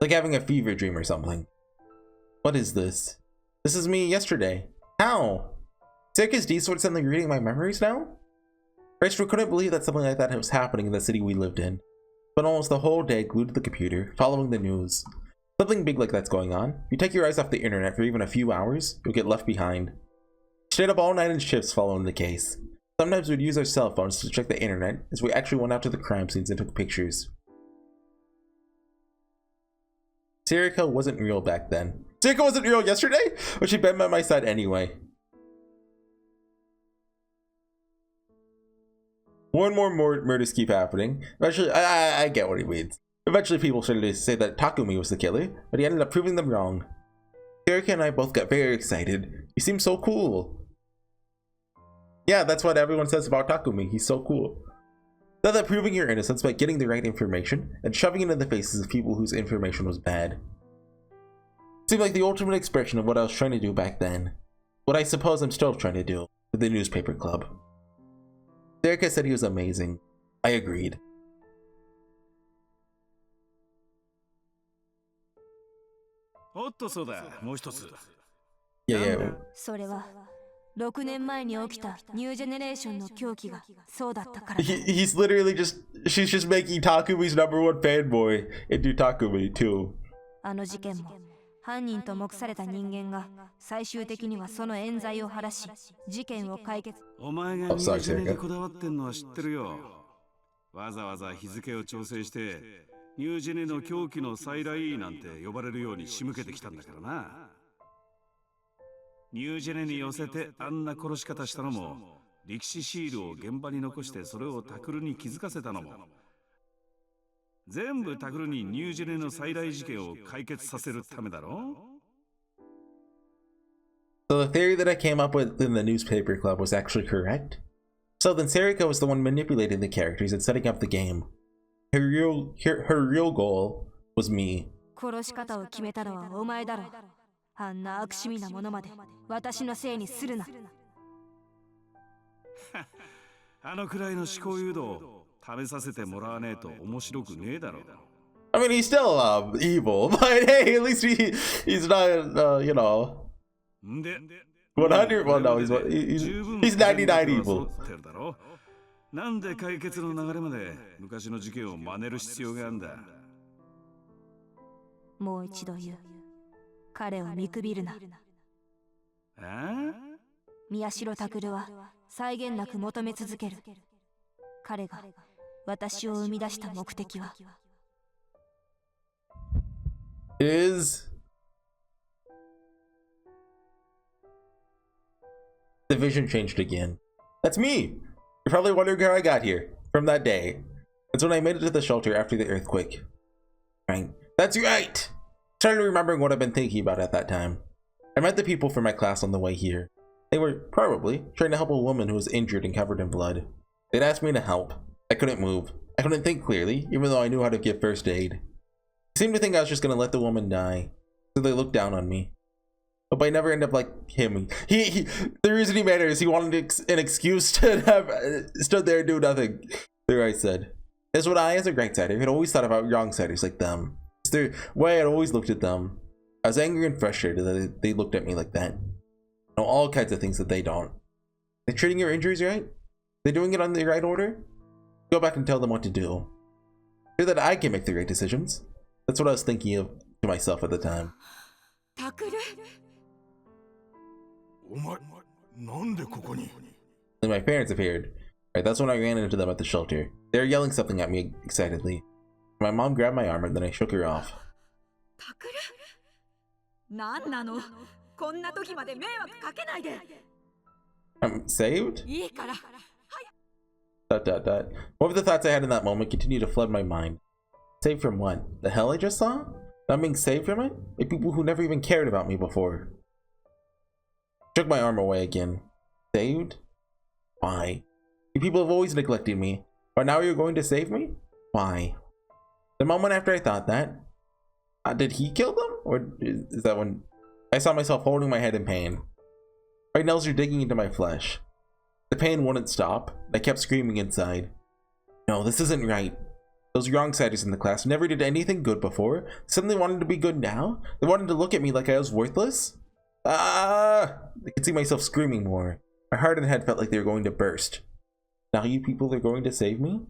Like having a fever dream or something. What is this? This is me yesterday. How? Circus D sort of suddenly reading my memories now? First, we couldn't believe that something like that was happening in the city we lived in. But almost the whole day glued to the computer, following the news. Something big like that's going on. If you take your eyes off the internet for even a few hours, you'll get left behind. Stayed up all night in shifts following the case. Sometimes we'd use our cell phones to check the internet as we actually went out to the crime scenes and took pictures. Serika wasn't real back then. Serika wasn't real yesterday? But she been by my side anyway. More and more murders keep happening. Eventually, I get what he means. Eventually people started to say that Takumi was the killer, but he ended up proving them wrong. Serika and I both got very excited. He seemed so cool. Yeah, that's what everyone says about Takumi. He's so cool. Now that proving your innocence by getting the right information and shoving it in the faces of people whose information was bad. Seemed like the ultimate expression of what I was trying to do back then. What I suppose I'm still trying to do with the newspaper club. Serika said he was amazing. I agreed. Yeah. それは6年前に起きたニュージェネレーションの狂気がそうだったからだ。He's literally she's just making Takumi's #1 fanboy into Takumi too. あの事件も犯人と目された人間が最終的にはその冤罪を晴らし事件を解決。お前がニュージェネにこだわってんのは知ってるよ。わざわざ日付を調整してニュージェネの狂気の再来なんて呼ばれるように仕向けてきたんだからな。ニュージェネに寄せてあんな殺し方したのも、歴史シールを現場に残してそれをタクルに気づかせたのも、全部タクルにニュージェネの再来事件を解決させるためだろ。So the theory that I came up with in the newspaper club was actually correct? So then Serika was the one manipulating the characters and setting up the game. Her real goal was me. 殺し方を決めたのはお前だろう。あんな悪趣味なものまで私のせいにするな。あのくらいの思考誘導食べさせてもらわねえと面白くねえだろう。 I mean, he's still evil, but hey, at least he's not, you know, んで100. Well, no, he's 99 evil. なんで解決の流れまで昔の事件を真似る必要があるんだ。もう一度言う。彼を見くびるな。宮代拓は際限なく求め続ける。彼が私を生み出した目的は。Is the vision changed again? That's me! You're probably wondering how I got here. From that day. That's when I made it to the shelter after the earthquake. Right. That's right! Started remembering what I've been thinking about at that time. I met the people from my class on the way here. They were probably trying to help a woman who was injured and covered in blood. They'd asked me to help. I couldn't move. I couldn't think clearly, even though I knew how to give first aid. They seemed to think I was just gonna let the woman die, so they looked down on me. But I never end up like him. The reason he matters, he wanted an excuse to have stood there and do nothing. There I said. That's what I, as a right-sider, had always thought about wrong-siders like them. It's the way I'd always looked at them. I was angry and frustrated that they looked at me like that. You know, all kinds of things that they don't. They're treating your injuries right? They're doing it on the right order? Go back and tell them what to do. So that I can make the right decisions. That's what I was thinking of to myself at the time. Then my parents appeared. Right, that's when I ran into them at the shelter. They were yelling something at me excitedly. My mom grabbed my arm and then I shook her off. I'm saved? ... What were the thoughts I had in that moment continued to flood my mind. Saved from what? The hell I just saw? Not being saved from it? Like people who never even cared about me before. Shook my arm away again. Saved? Why? You people have always neglected me, but now you're going to save me? Why? The moment after I thought that, did he kill them? Or is that when I saw myself holding my head in pain? My nails were digging into my flesh. The pain wouldn't stop. I kept screaming inside. No, this isn't right. Those wrong-siders in the class never did anything good before. Suddenly wanted to be good now? They wanted to look at me like I was worthless? I could see myself screaming more. My heart and head felt like they were going to burst. Now you people are going to save me?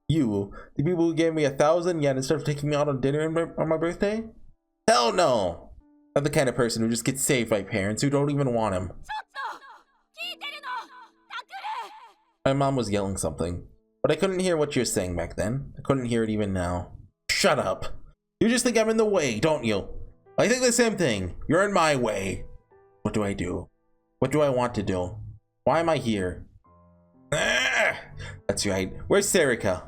You, the people who gave me 1,000 yen instead of taking me out on dinner on my birthday? Hell no! I'm the kind of person who just gets saved by parents who don't even want him. My mom was yelling something, but I couldn't hear what she was saying back then. I couldn't hear it even now. Shut up! You just think I'm in the way, don't you? I think the same thing. You're in my way. What do I do? What do I want to do? Why am I here? That's right. Where's Serika?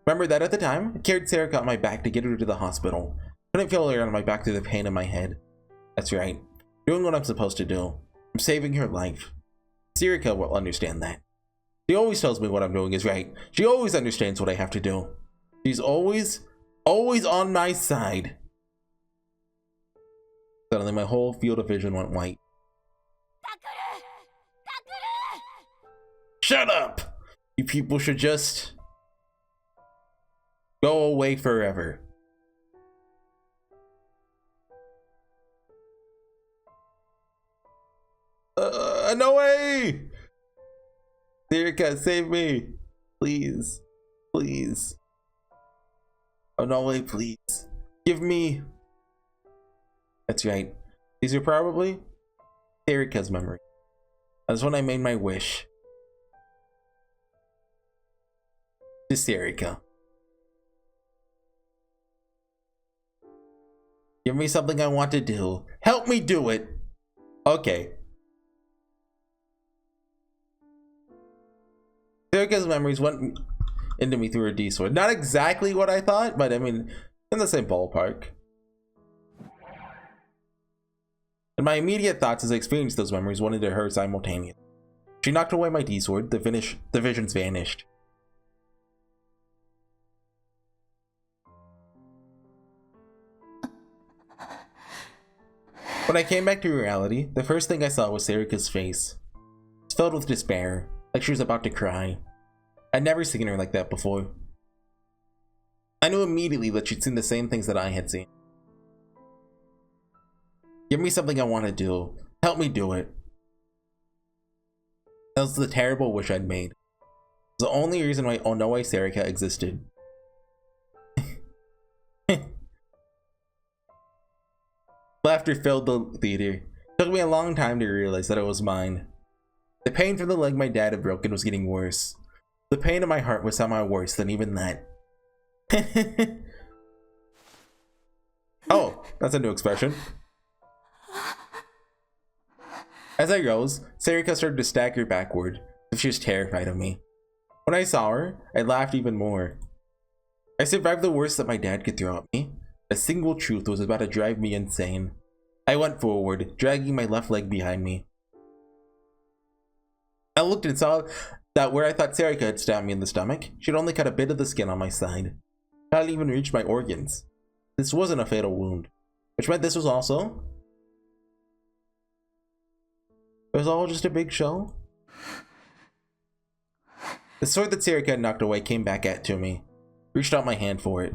Remember that at the time? I carried Serika on my back to get her to the hospital. Couldn't feel her on my back through the pain in my head. That's right. Doing what I'm supposed to do. I'm saving her life. Serika will understand that. She always tells me what I'm doing is right. She always understands what I have to do. She's always on my side. Suddenly my whole field of vision went white. Shut up! You people should just go away forever. No way! Serika, save me! Please. Please. Oh, no way, please. Give me... That's right. These are probably Serika's memory. That's when I made my wish. To Serika. Give me something I want to do. Help me do it! Okay. Serika's memories went into me through her D-sword. Not exactly what I thought, but I mean, in the same ballpark. And my immediate thoughts as I experienced those memories went into her simultaneously. She knocked away my D-sword, the visions vanished. When I came back to reality, the first thing I saw was Serika's face. It's filled with despair. like she was about to cry. I'd never seen her like that before. I knew immediately that she'd seen the same things that I had seen. Give me something I want to do. Help me do it. That was the terrible wish I'd made. It was the only reason why Onoe Serika existed. Laughter filled the theater. It took me a long time to realize that it was mine. The pain from the leg my dad had broken was getting worse. The pain in my heart was somehow worse than even that. Oh, that's a new expression. As I rose, Serika started to stagger backward, as if she was terrified of me. When I saw her, I laughed even more. I survived the worst that my dad could throw at me. A single truth was about to drive me insane. I went forward, dragging my left leg behind me. I looked and saw that where I thought Serika had stabbed me in the stomach, she'd only cut a bit of the skin on my side. It hadn't even reached my organs. This wasn't a fatal wound, which meant this was also... It was all just a big show? The sword that Serika had knocked away came back to me. Reached out my hand for it.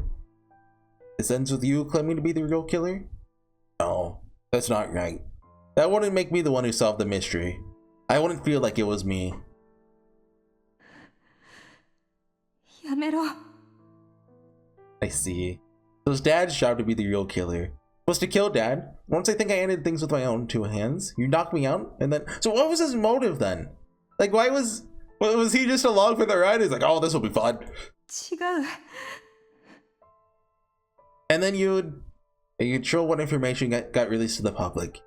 This ends with you claiming to be the real killer? No, that's not right. That wouldn't make me the one who solved the mystery. I wouldn't feel like it was me. やめろ。 I see. So his dad shouted to be the real killer. Was to kill dad. Once I think I ended things with my own two hands, you knocked me out, and then... So what was his motive then? Like, why was he just along for the ride? He's like, oh, this will be fun. 違う。 And then you'd show what information got released to the public.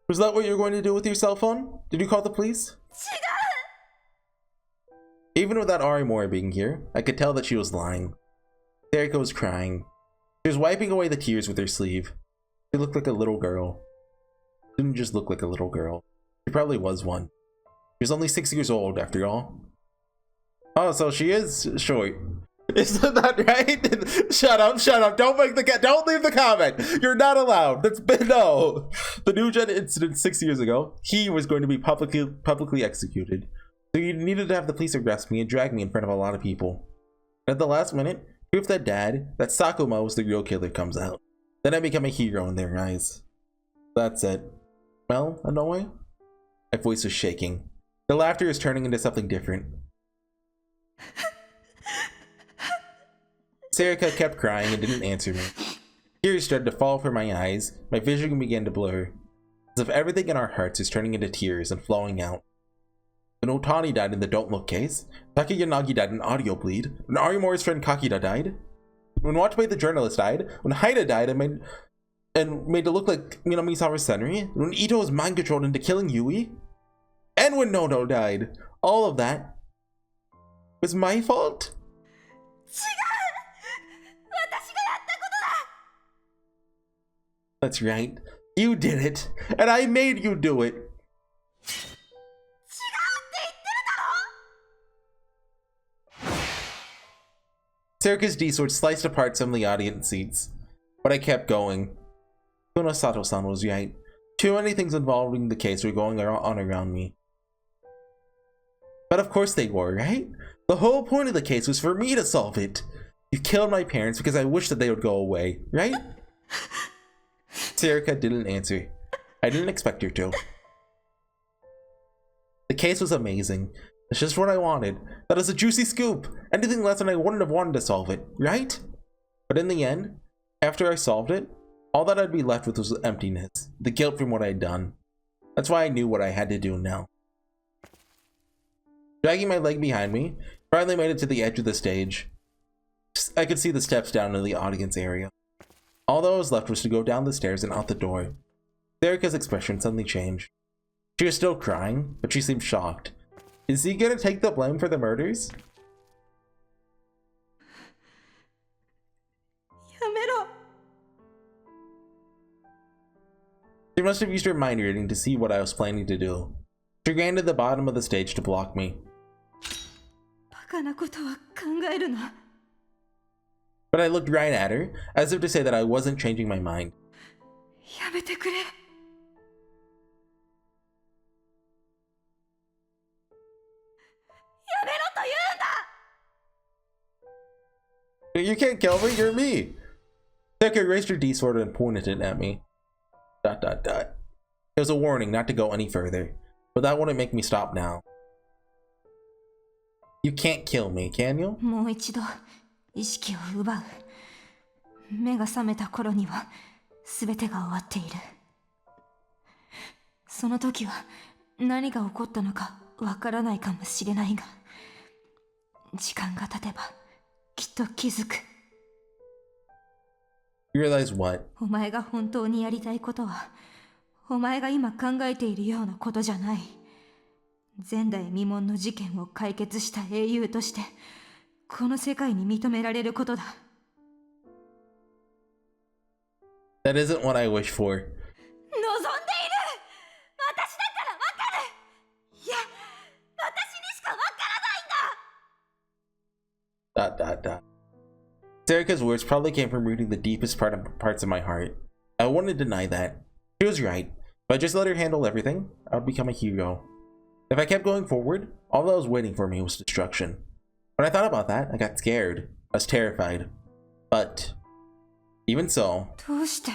Was that what you were going to do with your cell phone? Did you call the police? 違う。 Even without Arimura being here, I could tell that she was lying. Serika was crying. She was wiping away the tears with her sleeve. She looked like a little girl. She didn't just look like a little girl. She probably was one. She was only 6 years old, after all. Oh, so she is short. Isn't that right? Shut up. Don't leave the comment. You're not allowed. No. The New Gen incident 6 years ago, he was going to be publicly executed. So you needed to have the police arrest me and drag me in front of a lot of people. And at the last minute, proof that Sakuma was the real killer comes out. Then I become a hero in their eyes. That's it. Well, Onoe? My voice was shaking. The laughter is turning into something different. Serika kept crying and didn't answer me. Tears started to fall from my eyes. My vision began to blur. As if everything in our hearts is turning into tears and flowing out. When Otani died in the Don't Look case, Takayanagi died in Audio Bleed, when Arimura's friend Kakita died, when Watanabe the journalist died, when Haida died and made it look like Minamisawa Senri, when Ito was mind controlled into killing Yui, and when Nono died. All of that was my fault? 違う。私がやったことだ。 That's right. You did it, and I made you do it. 違うって言ってるだろ。 Serika's D-sword sliced apart some of the audience seats, but I kept going. Kunosato-san was right. Too many things involving the case were going on around me. But of course they were, right? The whole point of the case was for me to solve it. You killed my parents because I wished that they would go away, right? Serika didn't answer. I didn't expect her to. The case was amazing. It's just what I wanted. That is a juicy scoop. Anything less and I wouldn't have wanted to solve it, right? But in the end, after I solved it, all that I'd be left with was emptiness. The guilt from what I'd done. That's why I knew what I had to do now. Dragging my leg behind me, finally made it to the edge of the stage. I could see the steps down in the audience area. All that was left was to go down the stairs and out the door. Serika's expression suddenly changed. She was still crying, but she seemed shocked. Is he gonna take the blame for the murders? やめろ。 She must have used her mind reading to see what I was planning to do. She ran to the bottom of the stage to block me. バカなことは考えるな。 But I looked right at her, as if to say that I wasn't changing my mind. やめてくれ。 I You can't kill me, you're me. Serica raised her D-sword and pointed it at me. ... It was a warning not to go any further, but that wouldn't make me stop now. You can't kill me, can you? もう一度意識を奪う。目が覚めた頃には全てが終わっている。その時は何が起こったのかわからないかもしれないが、時間が経てばきっと気づく。You realize what? お前が本当にやりたいことは、お前が今考えているようなことじゃない。前代未聞の事件を解決した英雄として、この世界に認められることだ。That isn't what I wish for. 望んでいる。私だからわかる。いや、私にしかわからないんだ。... Serica's words probably came from reading the deepest parts of my heart. I wouldn't deny that. She was right. If I just let her handle everything, I would become a hero. If I kept going forward, all that was waiting for me was destruction. When I thought about that, I got scared. I was terrified. But even so, どうして？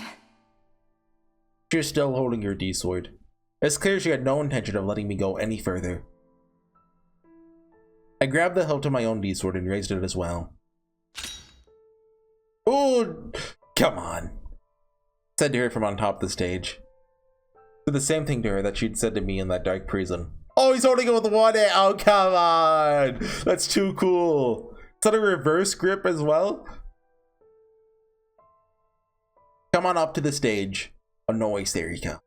she was still holding her D-sword. It's clear she had no intention of letting me go any further. I grabbed the hilt of my own D-sword and raised it as well. Oh, come on, said to her from on top of the stage. Said the same thing to her that she'd said to me in that dark prison. Oh, he's holding it with one hand. Oh, come on. That's too cool. Is that a reverse grip as well? Come on up to the stage. Annoy Serica.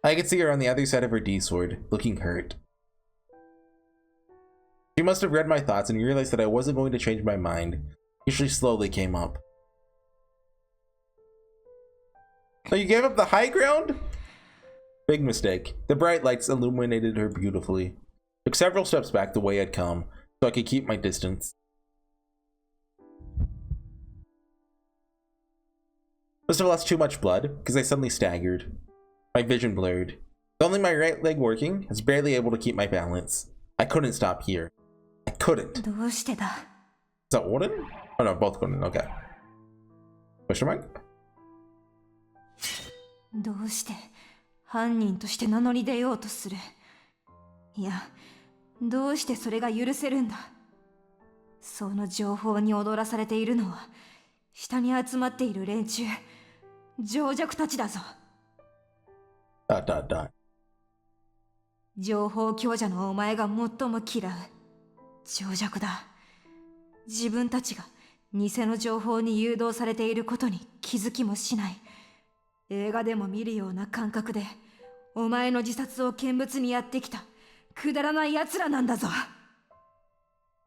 I could see her on the other side of her D-sword, looking hurt. She must have read my thoughts and realized that I wasn't going to change my mind. She slowly came up. So you gave up the high ground? Big mistake. The bright lights illuminated her beautifully. Took several steps back the way I'd come, so I could keep my distance. Must have lost too much blood, because I suddenly staggered. My vision blurred. With only my right leg working, I was barely able to keep my balance. I couldn't stop here. I couldn't. どうしてだ？ Is that Odin? Oh no, both couldn't. Okay. Question mark? どうして犯人として名乗り出ようとする？いや、どうしてそれが許せるんだ？その情報に踊らされているのは、下に集まっている連中、情弱たちだぞ。情報強者のお前が最も嫌う。情弱だ。自分たちが偽の情報に誘導されていることに気づきもしない。映画でも見るような感覚で、お前の自殺を見物にやってきた、くだらない奴らなんだぞ。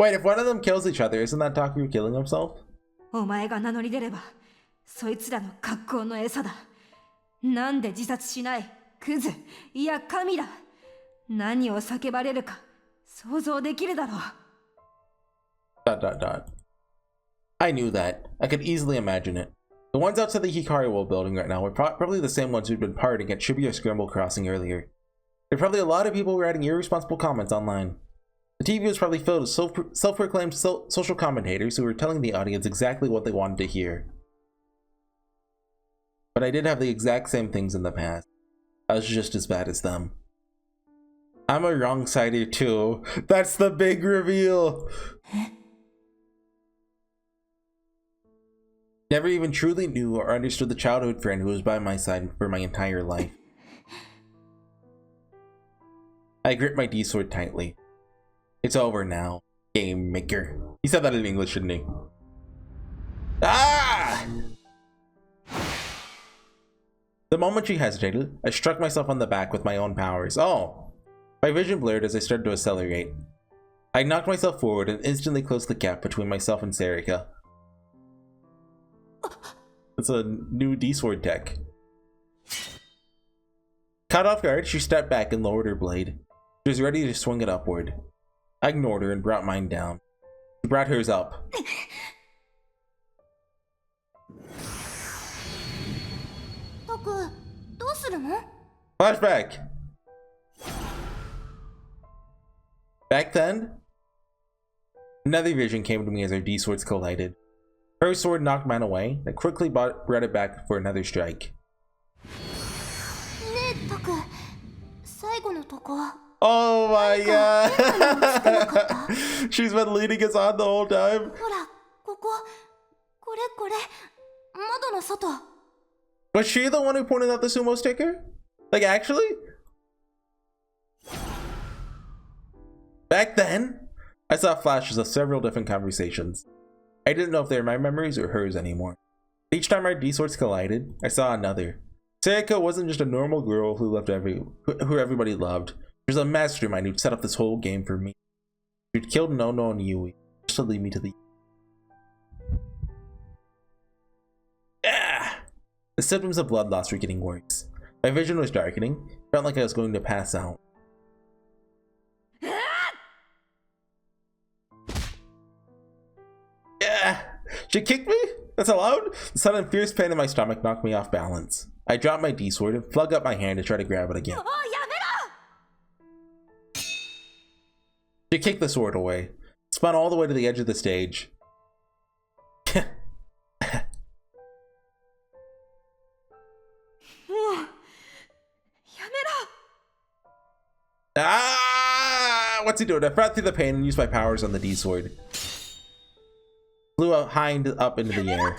Wait, if one of them kills each other, isn't that Taku killing himself? お前が名乗り出れば、そいつらの格好の餌だ。なんで自殺しない、クズ、いや神だ。何を叫ばれるか、想像できるだろう。I knew that. I could easily imagine it. The ones outside the Hikari World building right now were probably the same ones who'd been partying at Shibuya Scramble Crossing earlier. There are probably a lot of people writing irresponsible comments online. The TV was probably filled with self-proclaimed social commentators who were telling the audience exactly what they wanted to hear. But I did have the exact same things in the past. I was just as bad as them. I'm a wrong-sider too. That's the big reveal! Never even truly knew or understood the childhood friend who was by my side for my entire life. I gripped my D-sword tightly. It's over now, game maker. He said that in English, didn't he? Ah! The moment she hesitated, I struck myself on the back with my own powers. Oh! My vision blurred as I started to accelerate. I knocked myself forward and instantly closed the gap between myself and Serica. It's a new D-sword tech. Caught off guard, she stepped back and lowered her blade. She was ready to swing it upward. I ignored her and brought mine down. She brought hers up. Taku, どうするの? Flashback! Back then, Another vision came to me as our D-swords collided. Her sword knocked mine away, then quickly brought it back for another strike. ねえタク最後のとこ Oh my god! She's been leading us on the whole time. ほらこここれ窓の外 Was she the one who pointed out the sumo sticker? Like, actually? Back then, I saw flashes of several different conversations. I didn't know if they were my memories or hers anymore. Each time our D-swords collided, I saw another. Seika wasn't just a normal girl who everybody loved. She was a mastermind who'd set up this whole game for me. She'd killed Nono and Yui just to lead me to the... Ah! The symptoms of blood loss were getting worse. My vision was darkening. It felt like I was going to pass out. Yeah! She kicked me? That's allowed? The sudden fierce pain in my stomach knocked me off balance. I dropped my D-sword and flung up my hand to try to grab it again. She kicked the sword away, spun all the way to the edge of the stage. Ah! What's he doing? I fought through the pain and used my powers on the D-sword. Flew out high up into the air.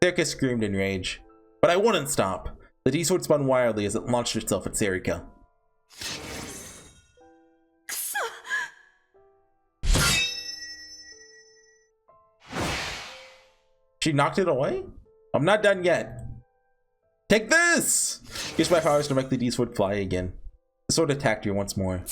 Serika screamed in rage, but I wouldn't stop. The D-sword spun wildly as it launched itself at Serika. She knocked it away? I'm not done yet. Take this! Used my powers to make the D-sword fly again. The sword attacked her once more.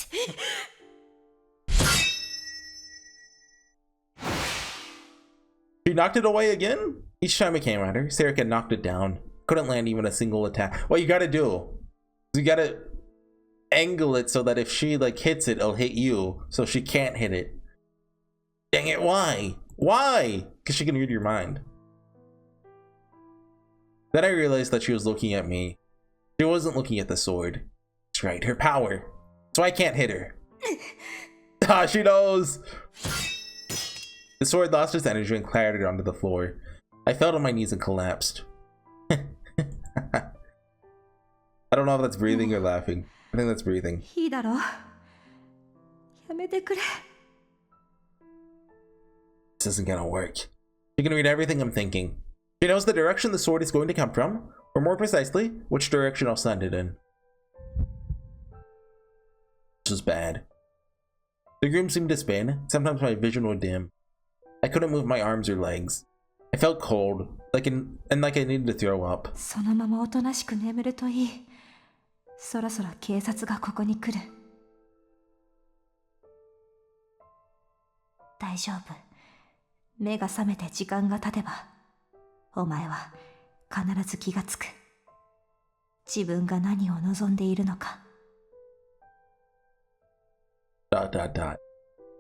She knocked it away again? Each time it came at her, Serika knocked it down. Couldn't land even a single attack. What you gotta do, you gotta angle it so that if she like hits it, it'll hit you. So she can't hit it. Dang it, why? Why? Because she can read your mind. Then I realized that she was looking at me. She wasn't looking at the sword. That's right, her power. So I can't hit her. Ah, she knows. The sword lost its energy and clattered onto the floor. I fell to my knees and collapsed. I don't know if that's breathing or laughing. I think that's breathing. いいだろやめてくれ This isn't gonna work. She can read everything I'm thinking. She knows the direction the sword is going to come from, or more precisely, which direction I'll send it in. This was bad. The room seemed to spin. Sometimes my vision would dim. I couldn't move my arms or legs. I felt cold, like I needed to throw up. そのままおとなしく眠るといいそろそろ警察がここに来る大丈夫目が覚めて時間が経てばお前は必ず気がつく自分が何を望んでいるのか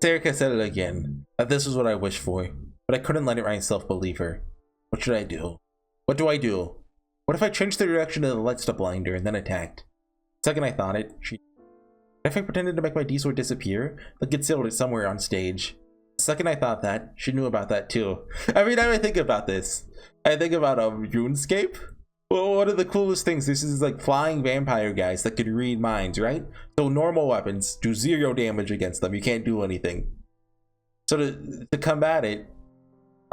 Serika said it again, that this was what I wished for, but I couldn't let myself believe her. What should I do? What do I do? What if I changed the direction of the lights to blind her and then attacked? The second I thought it, what if I pretended to make my D-sword disappear, then concealed it somewhere on stage? The second I thought that, she knew about that too. Every time I think about this, I think about RuneScape. Well, one of the coolest things, this is like flying vampire guys that can read minds, right? So normal weapons do 0 damage against them. You can't do anything. So to combat it,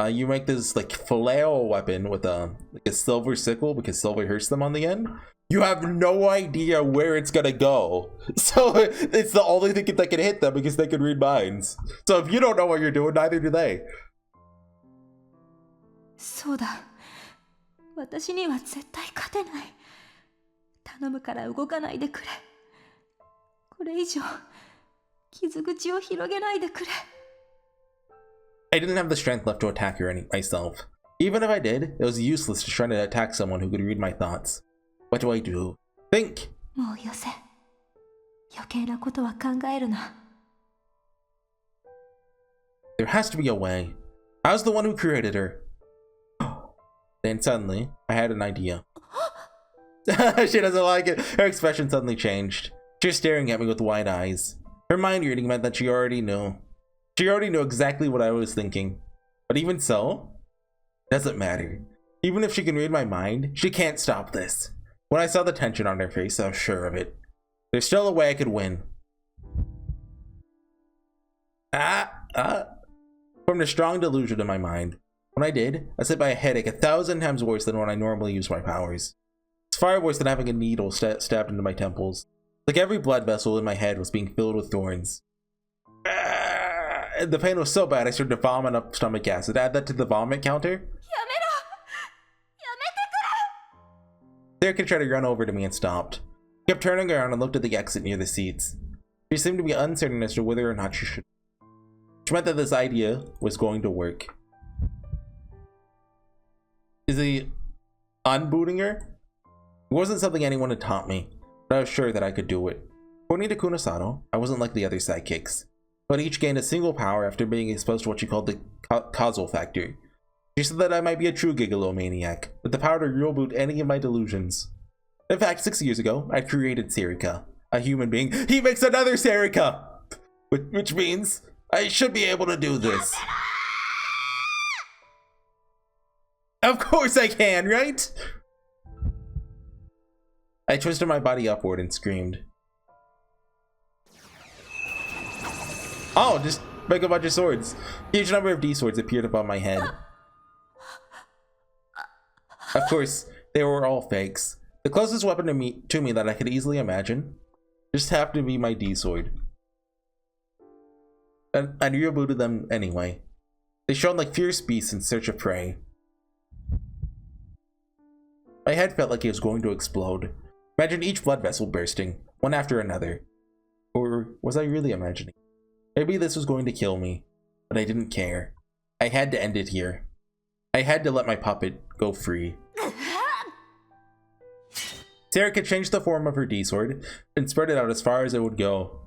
you make this like flail weapon with like a silver sickle because silver hurts them on the end. You have no idea where it's gonna go. So it's the only thing that can hit them because they can read minds. So if you don't know what you're doing, neither do they. そうだ私には絶対勝てない頼むから動かないでくれこれ以上傷口を広げないでくれ I didn't have the strength left to attack her myself. Even if I did, it was useless to try to attack someone who could read my thoughts. What do I do? Think! もうよせ余計なことは考えるな There has to be a way. I was the one who created her. Then suddenly, I had an idea. She doesn't like it. Her expression suddenly changed. She was staring at me with wide eyes. Her mind reading meant that she already knew. She already knew exactly what I was thinking. But even so, doesn't matter. Even if she can read my mind, she can't stop this. When I saw the tension on her face, I was sure of it. There's still a way I could win. From the strong delusion in my mind. When I did, I was hit by a headache 1,000 times worse than when I normally use my powers. It's far worse than having a needle stabbed into my temples. Like every blood vessel in my head was being filled with thorns. And the pain was so bad I started to vomit up stomach acid. Add that to the vomit counter. Serika tried to run over to me and stopped. She kept turning around and looked at the exit near the seats. She seemed to be uncertain as to whether or not she should. Which meant that this idea was going to work. Is he unbooting her? It wasn't something anyone had taught me, but I was sure that I could do it. According to Kunosato, I wasn't like the other sidekicks, but each gained a single power after being exposed to what she called the causal factor. She said that I might be a true gigalomaniac, with the power to reboot any of my delusions. In fact, 6 years ago, I created Serika, a human being. He makes another Serika! Which means I should be able to do this. Of course I can, right? I twisted my body upward and screamed. Oh, just make a bunch of swords. A huge number of D swords appeared above my head. Of course, they were all fakes. The closest weapon to me that I could easily imagine just happened to be my D sword. And I rebooted them anyway. They shone like fierce beasts in search of prey. My head felt like it was going to explode. Imagine each blood vessel bursting, one after another. Or was I really imagining? Maybe this was going to kill me, but I didn't care. I had to end it here. I had to let my puppet go free. Serika changed the form of her D-sword and spread it out as far as it would go.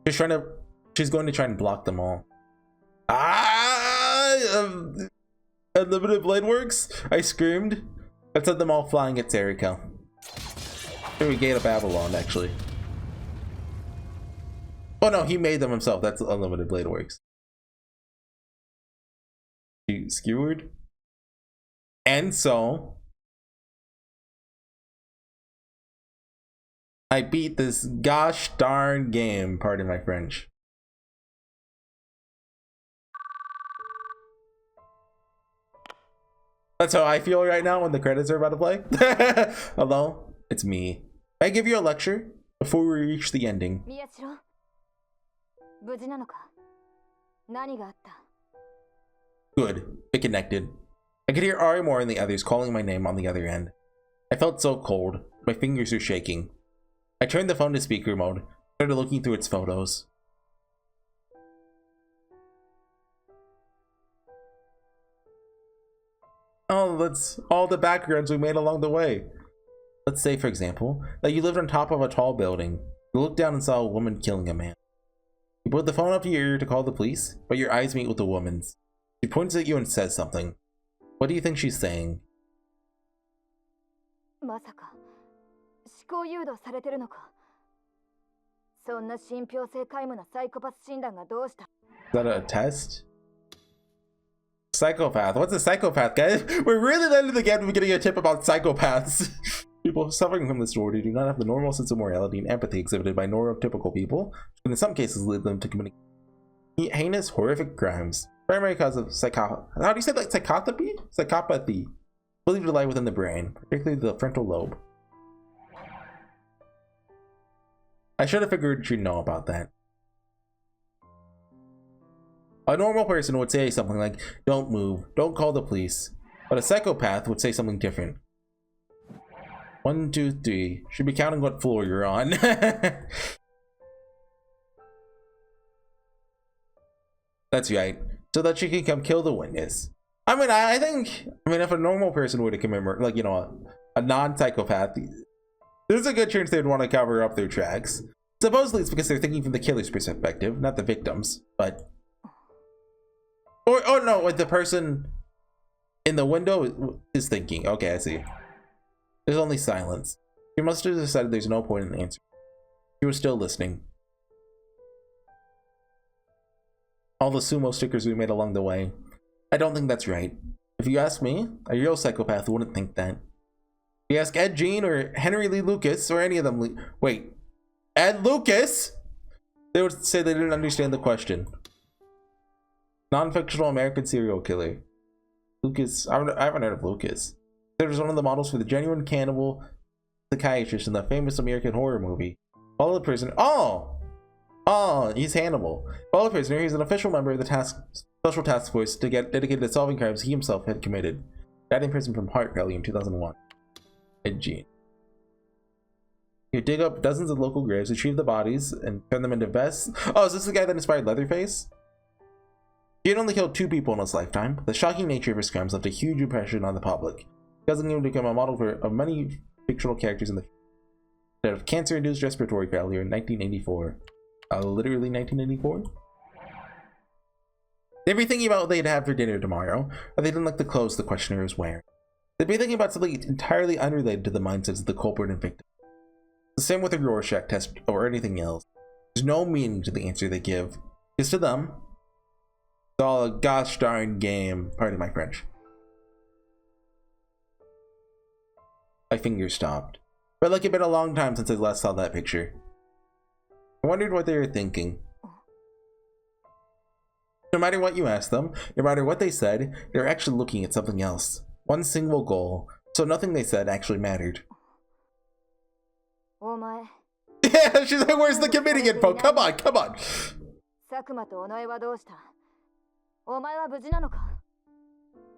She's going to try and block them all. Unlimited blade works? I screamed. I sent them all flying at Serika. Through a gate of Babylon, actually. Oh no, he made them himself. That's unlimited blade works. You skewered. And so I beat this gosh darn game, pardon my French. That's how I feel right now when the credits are about to play. Hello, it's me. I give you a lecture before we reach the ending. Good, it connected. I could hear Arimor and the others calling my name on the other end. I felt so cold, my fingers were shaking. I turned the phone to speaker mode, started looking through its photos. Oh, that's all the backgrounds we made along the way. Let's say, for example, that you lived on top of a tall building. You looked down and saw a woman killing a man. You put the phone up to your ear to call the police, but your eyes meet with the woman's. She points at you and says something. What do you think she's saying? Is that a test? Psychopath. What's a psychopath, guys? We're really letting the game. We're getting a tip about psychopaths. People suffering from this disorder do not have the normal sense of morality and empathy exhibited by neurotypical people, which can in some cases lead them to committing heinous, horrific crimes. Primary cause of how do you say that? Psychopathy? Psychopathy. Believed to lie within the brain, particularly the frontal lobe. I should have figured you'd know about that. A normal person would say something like, don't move, don't call the police. But a psychopath would say something different. 1, 2, 3. Should be counting what floor you're on. That's right. So that she can come kill the witness. I mean, I think if a normal person were to commit murder, like, you know, a non-psychopath, there's a good chance they'd want to cover up their tracks. Supposedly it's because they're thinking from the killer's perspective, not the victim's, but... Or, oh no, like the person in the window is thinking. Okay, I see. There's only silence. She must have decided there's no point in answering. She was still listening. all the sumo stickers we made along the way. I don't think that's right. If you ask me, a real psychopath wouldn't think that. If you ask Ed Gein or Henry Lee Lucas or any of them, wait, Ed Lucas, they would say they didn't understand the question. Non-fictional American serial killer. Lucas, I haven't heard of Lucas. There's one of the models for the genuine cannibal psychiatrist in the famous American horror movie. Follow the prisoner. Oh, he's Hannibal. Follow the prisoner. He's an official member of the special task force dedicated to solving crimes he himself had committed. Died in prison from heart failure in 2001. Ed Gein. You dig up dozens of local graves, retrieve the bodies, and turn them into vests. Oh, is this the guy that inspired Leatherface? He had only killed 2 people in his lifetime. The shocking nature of his crimes left a huge impression on the public. Causing him to become a model for many fictional characters in the death of cancer-induced respiratory failure in 1984. Literally 1984? They'd be thinking about what they'd have for dinner tomorrow, or they didn't like the clothes the questioner was wearing. They'd be thinking about something entirely unrelated to the mindsets of the culprit and victim. The same with a Rorschach test or anything else. There's no meaning to the answer they give, because to them, it's all a gosh darn game. Pardon my French. My fingers stopped. Felt like it'd been a long time since I last saw that picture. I wondered what they were thinking. No matter what you asked them, no matter what they said, they were actually looking at something else. One single goal, so nothing they said actually mattered. Yeah, she's like, where's the committing info? Come on, come on.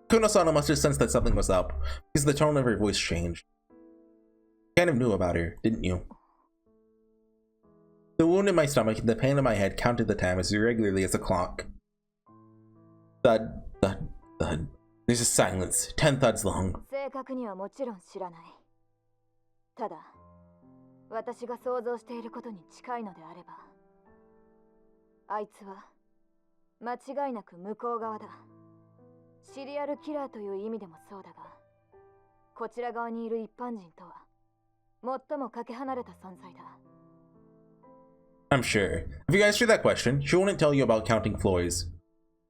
Kunosano must have sensed that something was up, because the tone of her voice changed. You kind of knew about her, didn't you? The wound in my stomach and the pain in my head counted the time as irregularly as a clock. Thud, thud, thud. There's a silence, 10 thuds long. 私が想像していることに近いのであれば、あいつは間違いなく向こう側だ。シリアルキラーという意味でもそうだが、こちら側にいる一般人とは最もかけ離れた存在だ。I'm sure. If you asked her that question, she wouldn't tell you about counting floors.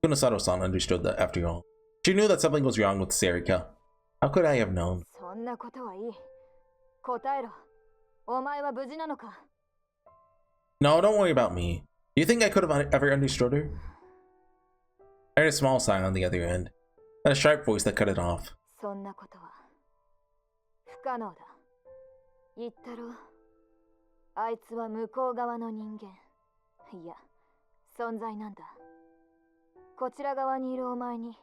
Kunosato-san understood that after all. She knew that something was wrong with Serika. How could I have known? そんなことはいい。答えろ。お前は無事なのか? No, don't worry about me. Do you think I could have ever understood her? I heard a small sigh on the other end, and a sharp voice that cut it off. そんなことは不可能だ。言ったろ。あいつは向こう側の人間。いや、存在なんだ。こちら側にいるお前に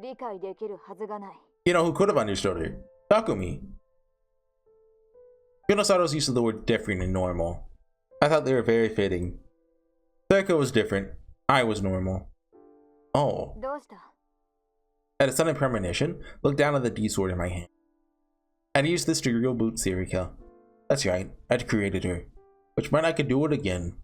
理解できるはずがない。You know who could have understood her? Takumi. Kunosato's use of the word different and normal. I thought they were very fitting. Serika was different. I was normal. Oh. どうした? I had a sudden premonition, looked down at the D-sword in my hand. I'd used this to real boot Serika. That's right, I'd created her. Which meant I could do it again.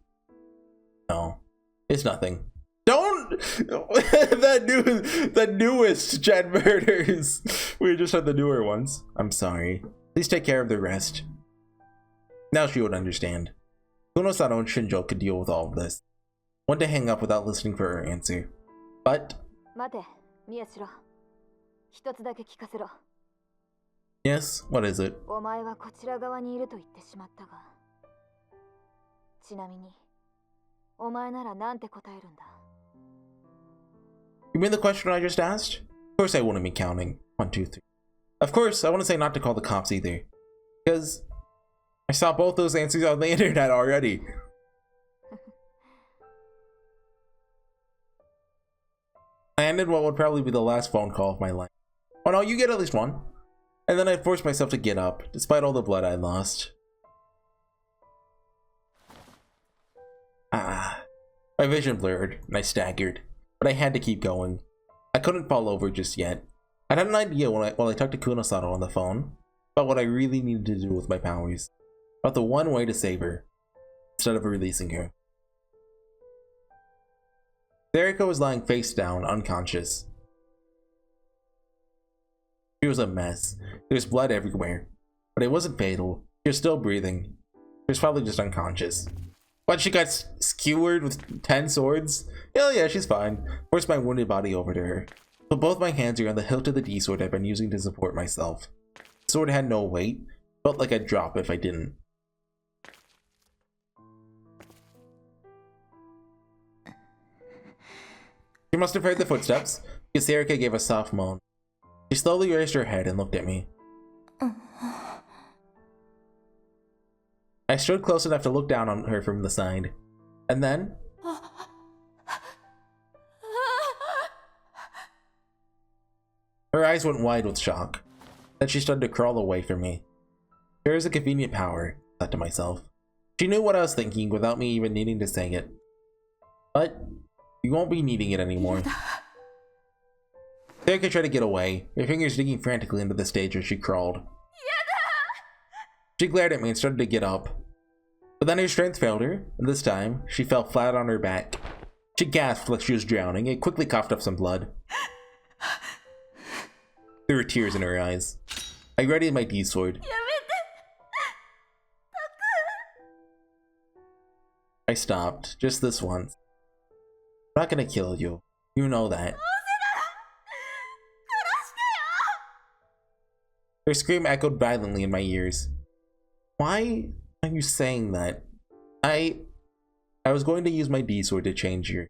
No, it's nothing. Don't! the newest Gen murders! We just had the newer ones. I'm sorry. Please take care of the rest. Now she would understand. Kunosato and Shinjo could deal with all of this. Wanted to hang up without listening for her answer. But... 待て、宮代。一つだけ聞かせろ。Yes, what is it? お前はこちら側にいると言ってしまったが。ちなみに、お前ならなんて答えるんだ? You mean the question I just asked? Of course I wouldn't be counting. 1, 2, 3. Of course, I want to say not to call the cops either. Because I saw both those answers on the internet already. I ended what would probably be the last phone call of my life. Oh no, you get at least one. And then I forced myself to get up, despite all the blood I lost. My vision blurred, and I staggered. But I had to keep going. I couldn't fall over just yet. I had an idea while I talked to Kunosato on the phone about what I really needed to do with my powers. About the one way to save her, instead of releasing her. Serika was lying face down, unconscious. She was a mess. There was blood everywhere. But it wasn't fatal. She was still breathing. She was probably just unconscious. What, she got skewered with 10 swords? Hell yeah, she's fine. Forced my wounded body over to her. But both my hands are on the hilt of the D-sword I've been using to support myself. The sword had no weight. Felt like I'd drop if I didn't. She must have heard the footsteps, because Erika gave a soft moan. She slowly raised her head and looked at me. I stood close enough to look down on her from the side. And then... her eyes went wide with shock. Then she started to crawl away from me. There is a convenient power, I thought to myself. She knew what I was thinking without me even needing to say it. But you won't be needing it anymore. Erika tried to get away, her fingers digging frantically into the stage as she crawled. She glared at me and started to get up. But then her strength failed her, and this time, she fell flat on her back. She gasped like she was drowning and quickly coughed up some blood. There were tears in her eyes. I readied my D-sword. I stopped, just this once. I'm not gonna kill you. You know that. Her scream echoed violently in my ears. Why are you saying that? I was going to use my D-sword to change her.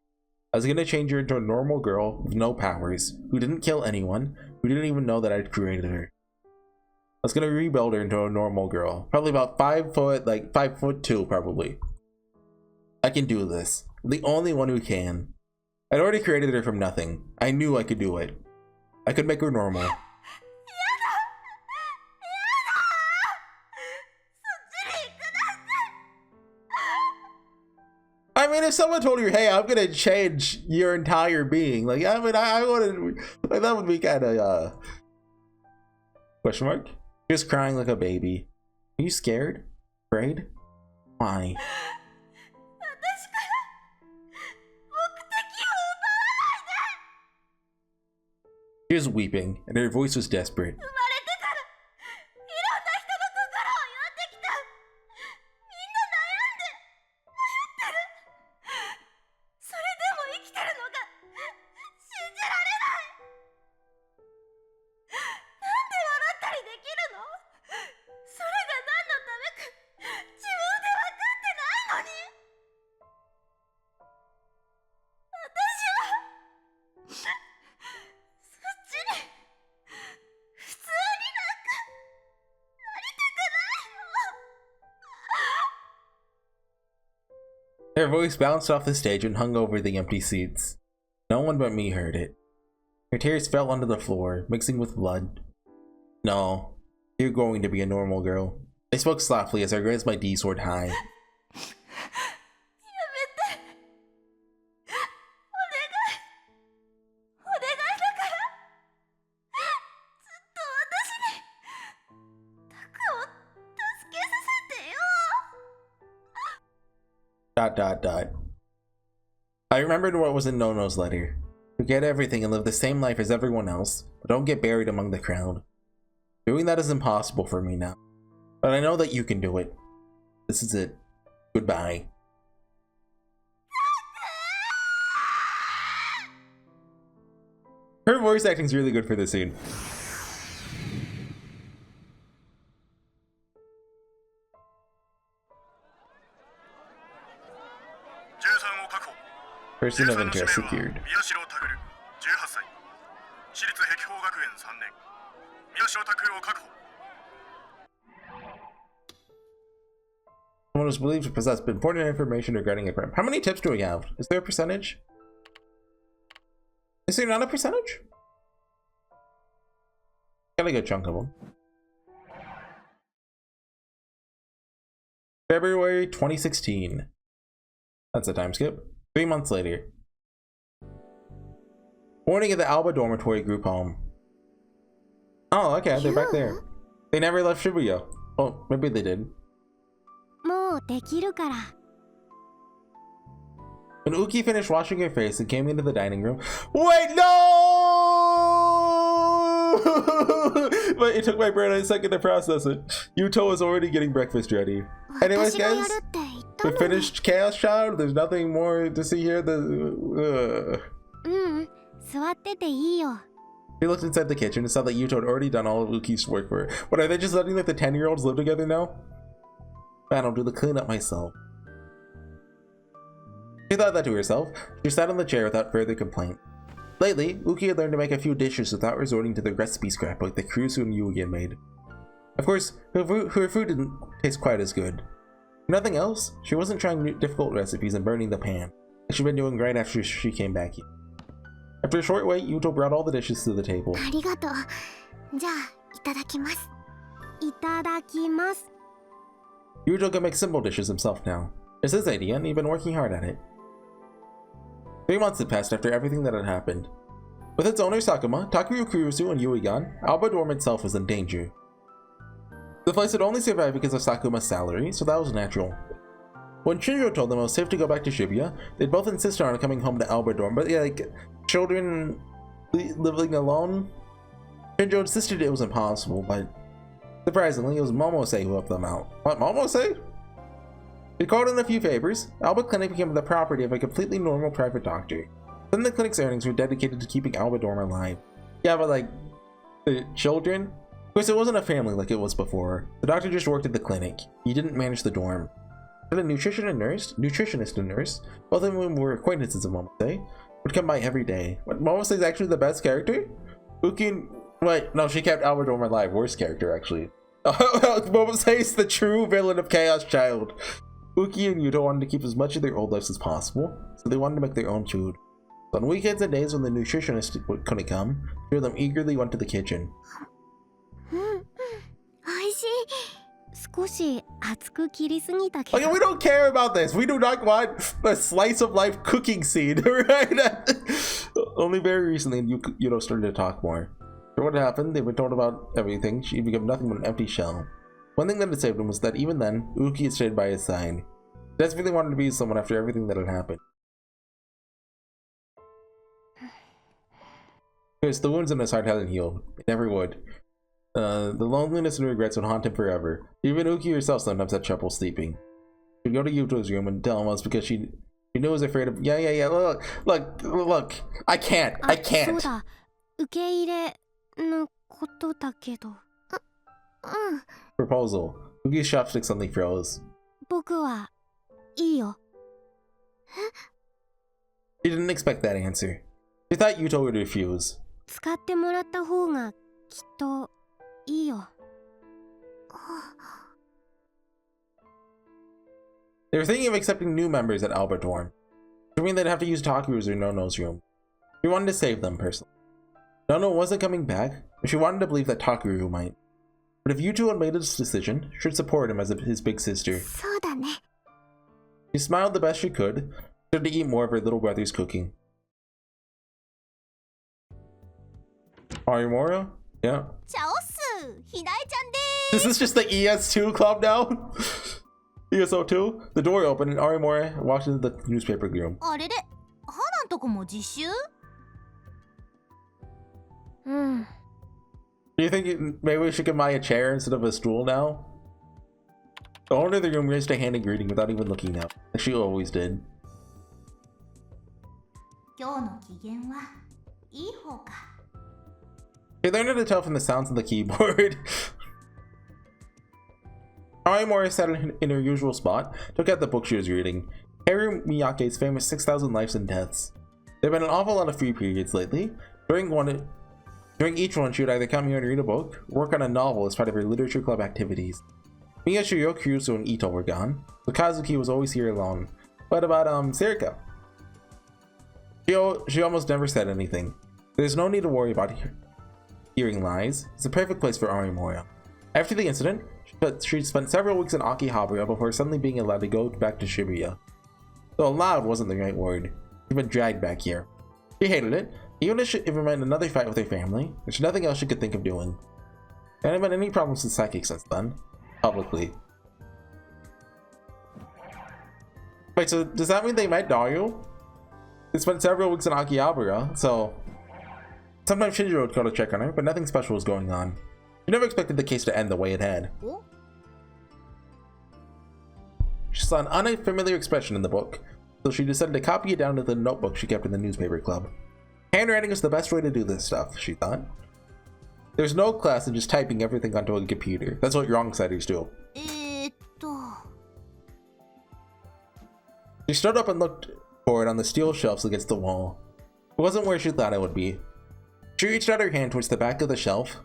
I was gonna change her into a normal girl with no powers, who didn't kill anyone, who didn't even know that I'd created her. I was gonna rebuild her into a normal girl, probably about 5 foot, like 5'2" probably. I can do this. I'm the only one who can. I'd already created her from nothing. I knew I could do it. I could make her normal. I mean, if someone told you, hey, I'm gonna change your entire being, like, I mean, I wouldn't, like, that would be kind of, question mark? Just crying like a baby. Are you scared? Afraid? Why? She was weeping, and her voice was desperate. Her voice bounced off the stage and hung over the empty seats. No one but me heard it. Her tears fell onto the floor, mixing with blood. No, you're going to be a normal girl. I spoke softly as I raised my D-sword high. ... I remembered what was in Nono's letter. Forget everything and live the same life as everyone else, but don't get buried among the crowd. Doing that is impossible for me now. But I know that you can do it. This is it. Goodbye. Her voice acting is really good for this scene. Person of interest secured. Someone was believed to possess important information regarding a crime. How many tips do we have? Is there a percentage? Is there not a percentage? Got a good chunk of them. February 2016. That's a time skip. 3 months later. Morning at the Alba dormitory group home. Oh, okay, they're back there. They never left Shibuya. Oh, maybe they did. When Uki finished washing her face and came into the dining room. Wait, no! But it took my brain a second to process it. Yuto was already getting breakfast ready. Anyways, guys, We finished Chaos Child. There's nothing more to see here. He looked inside the kitchen and saw that Yuto had already done all of Uki's work for her. What, are they just letting like the 10-year-olds live together now? Man, I'll do the cleanup myself. She thought that to herself. She sat on the chair without further complaint. Lately, Uki had learned to make a few dishes without resorting to the recipe scrapbook that Kurusu and Yui had made. Of course, her food didn't taste quite as good. If nothing else, she wasn't trying new difficult recipes and burning the pan, like she'd been doing right after she came back here. After a short wait, Yuto brought all the dishes to the table. Yuto can make simple dishes himself now. It's his idea, and he'd been working hard at it. 3 months had passed after everything that had happened. With its owner Sakuma, Takeru, Kurusu, and Yui gone, Alba Dorm itself was in danger. The place had only survived because of Sakuma's salary, so that was natural. When Shinjo told them it was safe to go back to Shibuya, they'd both insisted on coming home to Alba Dorm, but yeah, like, children living alone? Shinjo insisted it was impossible, but surprisingly, it was Momose who helped them out. What, Momose? He called in a few favors. Alba Clinic became the property of a completely normal private doctor. Then the clinic's earnings were dedicated to keeping Alba Dorm alive. Yeah, but like, the children? Of course, it wasn't a family like it was before. The doctor just worked at the clinic. He didn't manage the dorm. But a nutritionist and nurse, both of whom were acquaintances of Momose, would come by every day. What, Momose is actually the best character? Uki and... Wait, no, she kept Alba Dorm alive. Worst character, actually. Momose is the true villain of Chaos Child. Uki and Yuto wanted to keep as much of their old lives as possible, so they wanted to make their own food. So on weekends and days when the nutritionist couldn't come, two of them eagerly went to the kitchen. Okay, we don't care about this. We do not want a slice of life cooking scene, right? Only very recently, Yuto started to talk more. For what happened, they've been told about everything. She'd become nothing but an empty shell. One thing that had saved him was that even then, Uki had stayed by his side. He desperately wanted to be someone after everything that had happened. Because the wounds in his heart hadn't healed. It never would. The loneliness and regrets would haunt him forever. Even Uki herself sometimes had trouble sleeping. She'd go to Yuto's room and tell him it was because she knew he was afraid of... Yeah, look. I can't. Proposal. Uki's chopstick suddenly froze. She didn't expect that answer. She thought Yuto would refuse. They were thinking of accepting new members at Alba Dorm. I mean, they'd have to use Takuru's or Nono's room. She wanted to save them personally. Nono wasn't coming back, but she wanted to believe that Takuru might. But if Yuto had made this decision, she'd support him as his big sister. She smiled the best she could, started to eat more of her little brother's cooking. Arimura? Yeah. Is this just the ES2 club now? ESO2? The door opened and Arimura walked into the newspaper room. Do you think maybe we should give Mai a chair instead of a stool now? The owner of the room raised a hand in greeting without even looking up, like she always did. She learned how to tell from the sounds on the keyboard. Arimura sat in her usual spot, took out the book she was reading. Haru Miyake's famous 6,000 Lives and Deaths. There have been an awful lot of free periods lately. During each one, she would either come here and read a book, or work on a novel as part of her literature club activities. Miyashiro, Kurusu, and Ito were gone, so Kazuki was always here alone. What about Serika? She almost never said anything. There's no need to worry about hearing lies. It's a perfect place for Arimura. After the incident, she spent several weeks in Akihabara before suddenly being allowed to go back to Shibuya. Though allowed wasn't the right word. She'd been dragged back here. She hated it, even if it meant another fight with her family. There's nothing else she could think of doing. There hadn't been any problems with Psychic since then. Publicly. Wait, so does that mean they met Dario? They spent several weeks in Akihabara, so... Sometimes Shinjiro would go to check on her, but nothing special was going on. She never expected the case to end the way it had. She saw an unfamiliar expression in the book, so she decided to copy it down to the notebook she kept in the newspaper club. Handwriting is the best way to do this stuff, she thought. There's no class in just typing everything onto a computer. That's what wrong-siders do. She stood up and looked for it on the steel shelves against the wall. It wasn't where she thought it would be. She reached out her hand towards the back of the shelf.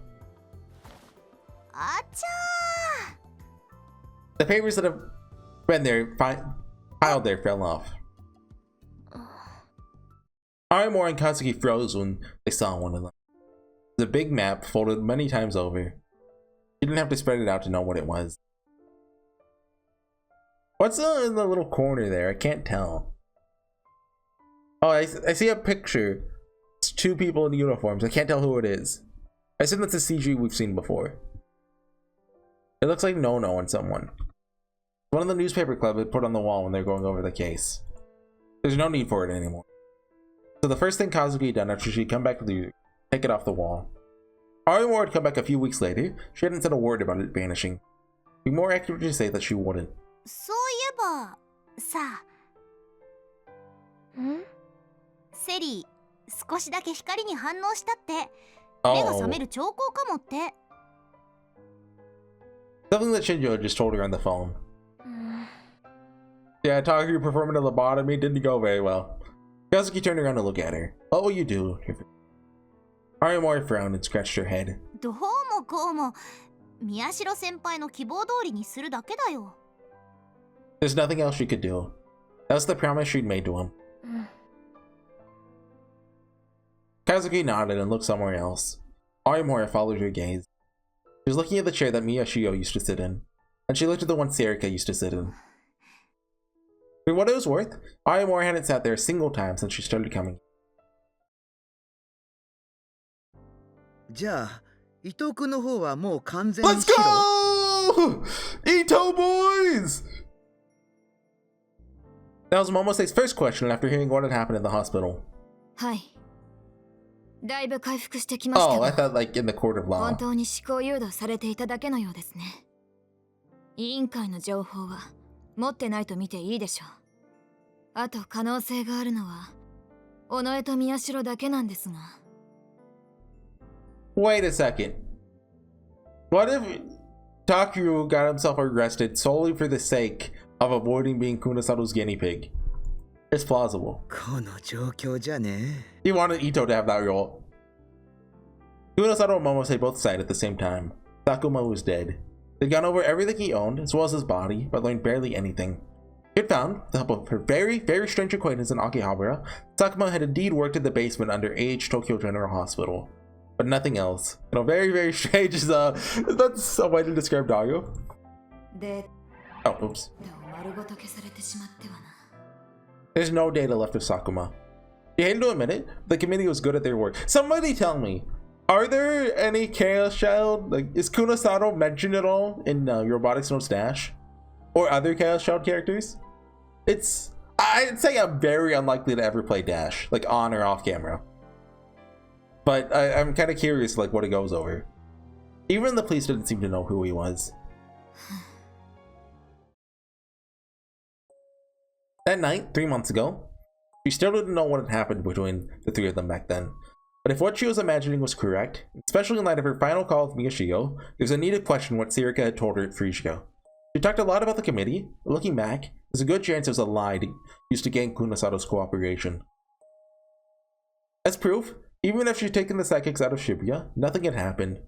The papers that have been there, piled there, fell off. Arimori and Kazuki froze when they saw one of them. It was a big map folded many times over. She didn't have to spread it out to know what it was. What's in the little corner there? I can't tell. Oh, I see a picture. It's two people in uniforms. I can't tell who it is. I assume that's a CG we've seen before. It looks like Nono and someone. One of the newspaper club had put on the wall when they were going over the case. There's no need for it anymore. So the first thing Kazuki had done after she'd come back to take it off the wall. Arimori had come back a few weeks later. She hadn't said a word about it vanishing. It'd be more accurate to say that she wouldn't. そういえばさセリー少しだけ光に反応したって目が覚める兆候かもって Something that Shinjo just told her on the phone. Yeah, Taku performing a lobotomy didn't go very well. Kazuki turned around to look at her. What will you do? Arimori frowned and scratched her head. どうもこうも宮代先輩の希望通りにするだけだよ There's nothing else she could do. That was the promise she'd made to him. Kazuki nodded and looked somewhere else. Arimori followed her gaze. She was looking at the chair that Miyashio used to sit in, and she looked at the one Serika used to sit in. For what it was worth, Arimori hadn't sat there a single time since she started coming. じゃあ、伊藤君の方はもう完全に Let's go! Ito boys! That was Momose's first question after hearing what had happened in the hospital. はい。だいぶ回復してきました Oh, I が、 thought like in the court of law. 本当に思考誘導されていただけのようですね。委員会の情報は持ってないと見ていいでしょう。あと可能性があるのは尾上と宮代だけなんですが。Wait a second. What if Takuyo got himself arrested solely for the sake of avoiding being Kunosato's guinea pig? It's plausible. この状況じゃね He wanted Ito to have that role. Kunosato and Momose both sighed at the same time. Sakuma was dead. They'd gone over everything he owned, as well as his body, but learned barely anything. He had found, with the help of her very, very strange acquaintance in Akihabara, Sakuma had indeed worked in the basement under AH Tokyo General Hospital. But nothing else. You know, very, very strange is that's a way to describe Dario. で、 Oh, oops. 丸ごと消されてしまってはな。 There's no data left of Sakuma. She hated to admit it, the committee was good at their work. Somebody tell me, are there any Chaos Child? Like, is Kunosato mentioned at all in Robotics Notes Dash? Or other Chaos Child characters? I'd say I'm very unlikely to ever play Dash, like on or off camera. But I'm kind of curious, like, what it goes over. Even the police didn't seem to know who he was. That night, 3 months ago, she still didn't know what had happened between the three of them back then. But if what she was imagining was correct, especially in light of her final call with Miyashio, there's a need to question what Serika had told her at Frisia. She talked a lot about the committee, but looking back, there's a good chance it was a lie used to gain Kunosato's cooperation. As proof, even if she'd taken the psychics out of Shibuya, nothing had happened.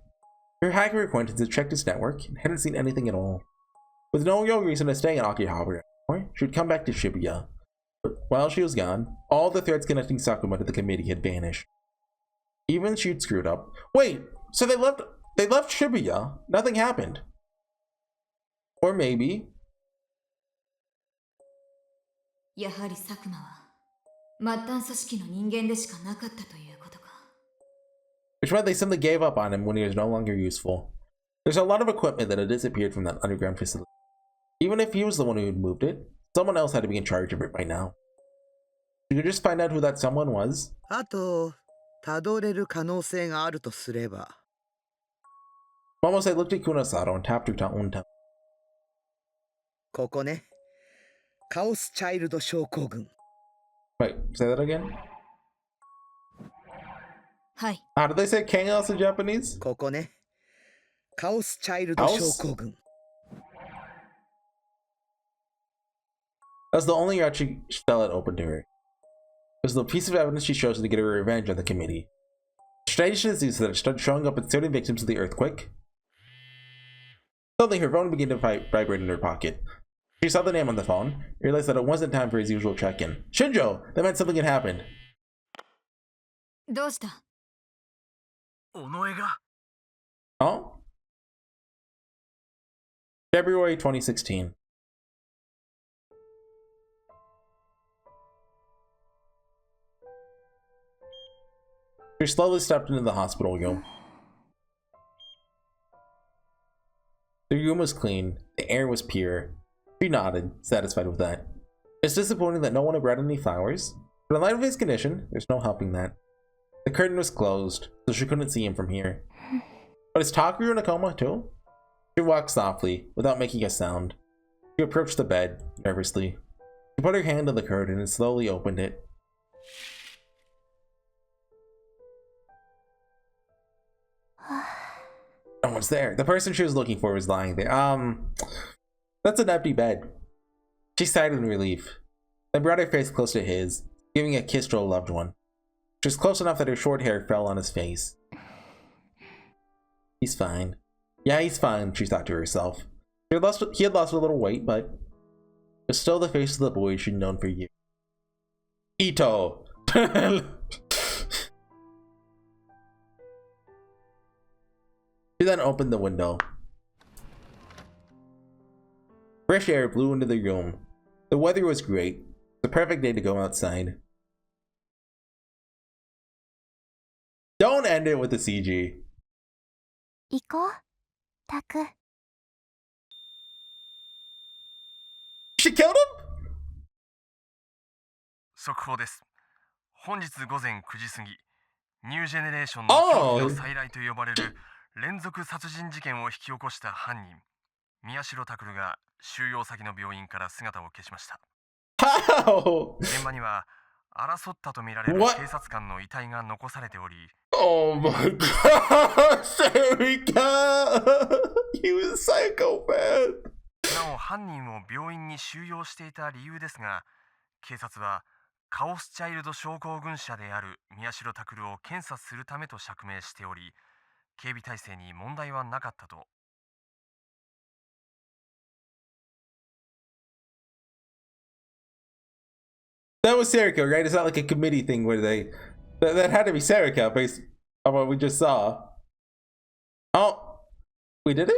Her hacker acquaintance had checked his network and hadn't seen anything at all. With no real reason to stay in Akihabara anymore, she'd come back to Shibuya. But while she was gone, all the threads connecting Sakuma to the committee had vanished. Even she'd screwed up. Wait, so they left Shibuya? Nothing happened. Or maybe... やはり佐久間は末端組織の人間でしかなかったということか。 Which meant they simply gave up on him when he was no longer useful. There's a lot of equipment that had disappeared from that underground facility. Even if he was the one who had moved it, someone else had to be in charge of it by now. You could just find out who that someone was. あと、たどれる可能性があるとすれば。 Momose looked at Kunosato and tapped her own tongue. ここね。カオスチャイルド症候群。 Wait, say that again? はい。 How did they say chaos in Japanese? ここね。カオスチャイルド症候群。 That's the only route she felt open to her. It was the piece of evidence she chose to get her revenge on the committee. Strange disease that started showing up in certain victims of the earthquake. Suddenly, her phone began to vibrate in her pocket. She saw the name on the phone, realized that it wasn't time for his usual check-in. Shinjo! That meant something had happened. どうした？尾上が Oh? February 2016. She slowly stepped into the hospital room. The room was clean, the air was pure. She nodded, satisfied with that. It's disappointing that no one had brought any flowers, but in light of his condition, there's no helping that. The curtain was closed, so she couldn't see him from here. But is Takeru in a coma too? She walked softly, without making a sound. She approached the bed, nervously. She put her hand on the curtain and slowly opened it. No one's there. The person she was looking for was lying there. That's an empty bed. She sighed in relief, then brought her face close to his, giving a kiss to a loved one. She was close enough that her short hair fell on his face. He's fine. Yeah, he's fine, she thought to herself. He had lost a little weight, but it was still the face of the boy she'd known for years. Ito! She then opened the window. Fresh air blew into the room. The weather was great. The perfect day to go outside. Don't end it with the CG. 行こう、タク。 She killed him? 速報です。本日午前9時過ぎ、ニュージェネレーションの狂気の再来と呼ばれる連続殺人事件を引き起こした犯人、宮代拓が収容先の病院から姿を消しました。How? 現場には争ったとみられる警察官の遺体が残されており、Oh my god, Serika! You psychopath! なお犯人を病院に収容していた理由ですが、警察はカオスチャイルド症候群者である宮代拓を検査するためと釈明しており、警備体制に問題はなかったと。That was Serika, right? It's not like a committee thing where they... That had to be Serika based on what we just saw. Oh, we did it?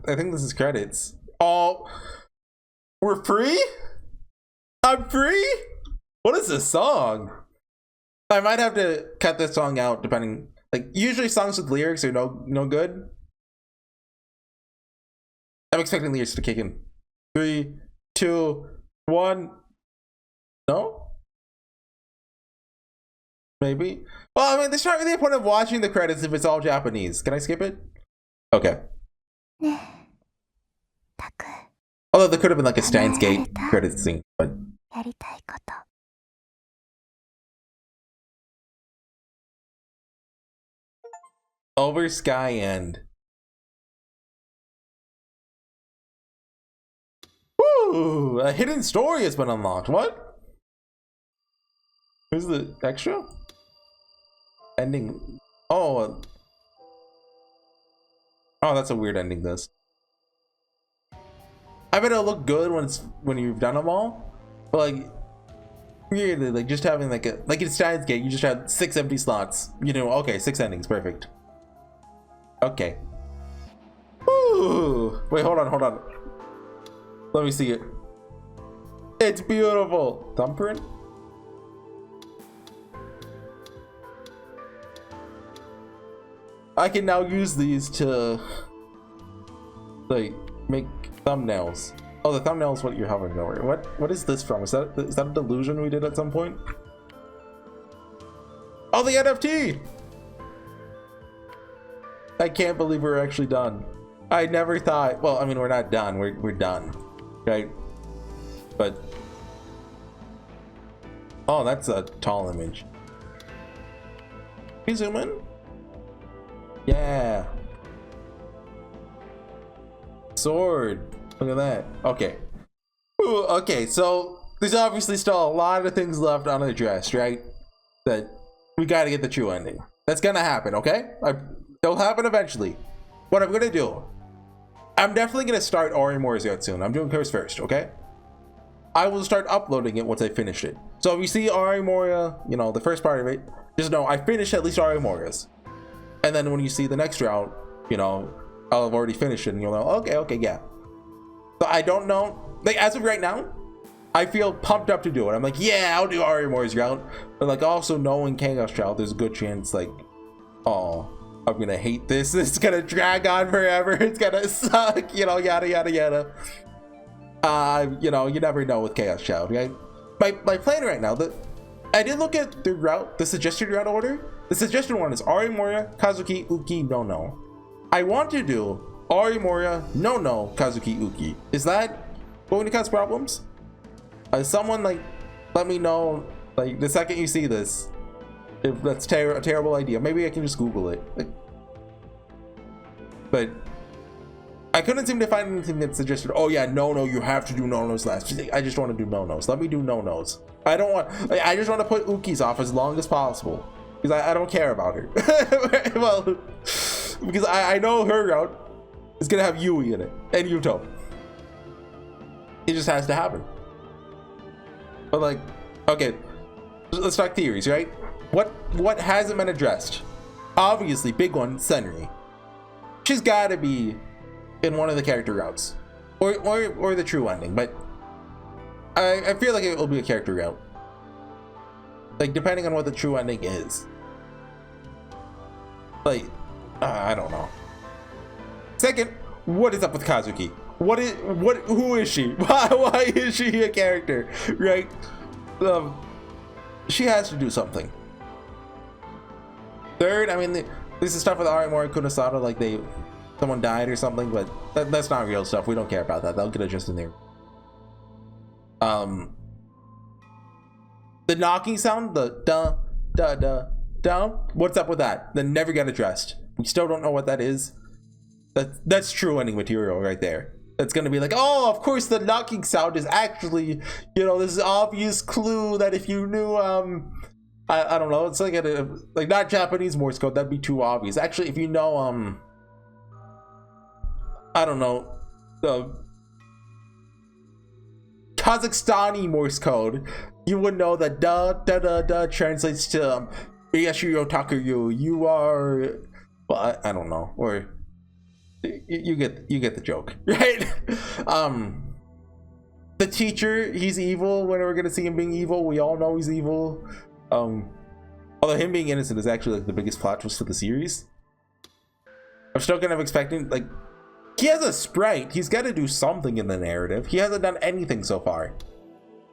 I think this is credits. Oh, we're free? I'm free? What is this song? I might have to cut this song out depending... Like, usually songs with lyrics are no good. I'm expecting lyrics to kick in. 3, 2, 1. No? Maybe? Well, I mean, there's not really a point of watching the credits if it's all Japanese. Can I skip it? Okay. ねえ、タク。 Although there could have been like a Steins Gate credits thing, but... やりたいこと。 Over Sky End. Woo! A hidden story has been unlocked. What? Who's the extra? Ending. Oh. Oh, that's a weird ending. This. I bet it'll look good when you've done them all. But like, really, like just having like in Steins Gate, you just had 6 empty slots. You know, okay, 6 endings, perfect. Okay. Woo! Wait, hold on. Let me see it. It's beautiful. Thumbprint? I can now use these to like make thumbnails. Oh, the thumbnail is what you're hovering over. What is this from? Is that a delusion we did at some point? Oh, the NFT! I can't believe we're actually done. I never thought, well, I mean, we're not done. We're done, right? But, oh, that's a tall image. Can you zoom in? Yeah. Sword. Look at that. Okay. Ooh, okay, so there's obviously still a lot of things left unaddressed, right? That we gotta get the true ending. That's gonna happen, okay? It'll happen eventually. What I'm gonna do, I'm definitely gonna start Orimori's out soon. I'm doing hers first, okay? I will start uploading it once I finish it. So if you see Arimoria, you know, the first part of it, just know I finished at least Arimoria's. And then when you see the next route, you know, I'll have already finished it and you'll know, okay, yeah. So I don't know, like as of right now, I feel pumped up to do it. I'm like, yeah, I'll do Arimori's route. But like also knowing Chaos Child, there's a good chance like, oh, I'm gonna hate this. It's gonna drag on forever. It's gonna suck, you know, yada, yada, yada. You know, you never know with Chaos Child, right? My plan right now, I did look at the route, the suggested route order. The suggested one is Arimoria, Kazuki, Uki, No. I want to do Arimoria, No, Kazuki, Uki. Is that going to cause problems? Someone like, let me know, like the second you see this, if that's a terrible idea. Maybe I can just Google it. Like, but I couldn't seem to find anything that suggested, oh yeah, No, you have to do No-Nos last. I just want to do No-Nos. Let me do No-Nos. I don't want, like, I just want to put Uki's off as long as possible. Because I don't care about her. Well, because I know her route is going to have Yui in it. And Yuto. It just has to happen. But like, okay, let's talk theories, right? What hasn't been addressed? Obviously, big one, Senri. She's got to be in one of the character routes, or the true ending. But I feel like it will be a character route, like depending on what the true ending is. Like, I don't know. Second, what is up with Kazuki? Who is she? Why is she a character, right? She has to do something. Third, I mean, this is stuff with Arimori Kunosada, like someone died or something, but that's not real stuff. We don't care about that. They'll get it just in there. The knocking sound, the da da da da. What's up with that? That never got addressed. We still don't know what that is. That's true ending material right there. That's gonna be like, oh, of course the knocking sound is actually, you know, this obvious clue that if you knew, I don't know, it's like like not Japanese Morse code, that'd be too obvious. Actually, if you know, I don't know, Kazakhstani Morse code, you would know that da da da da translates to Yashiro Takuyu. You are, well, I don't know, or you get the joke, right? The teacher, he's evil. When are we gonna see him being evil? We all know he's evil. Although him being innocent is actually like the biggest plot twist of the series. I'm still kind of expecting, like, he has a sprite. He's got to do something in the narrative. He hasn't done anything so far.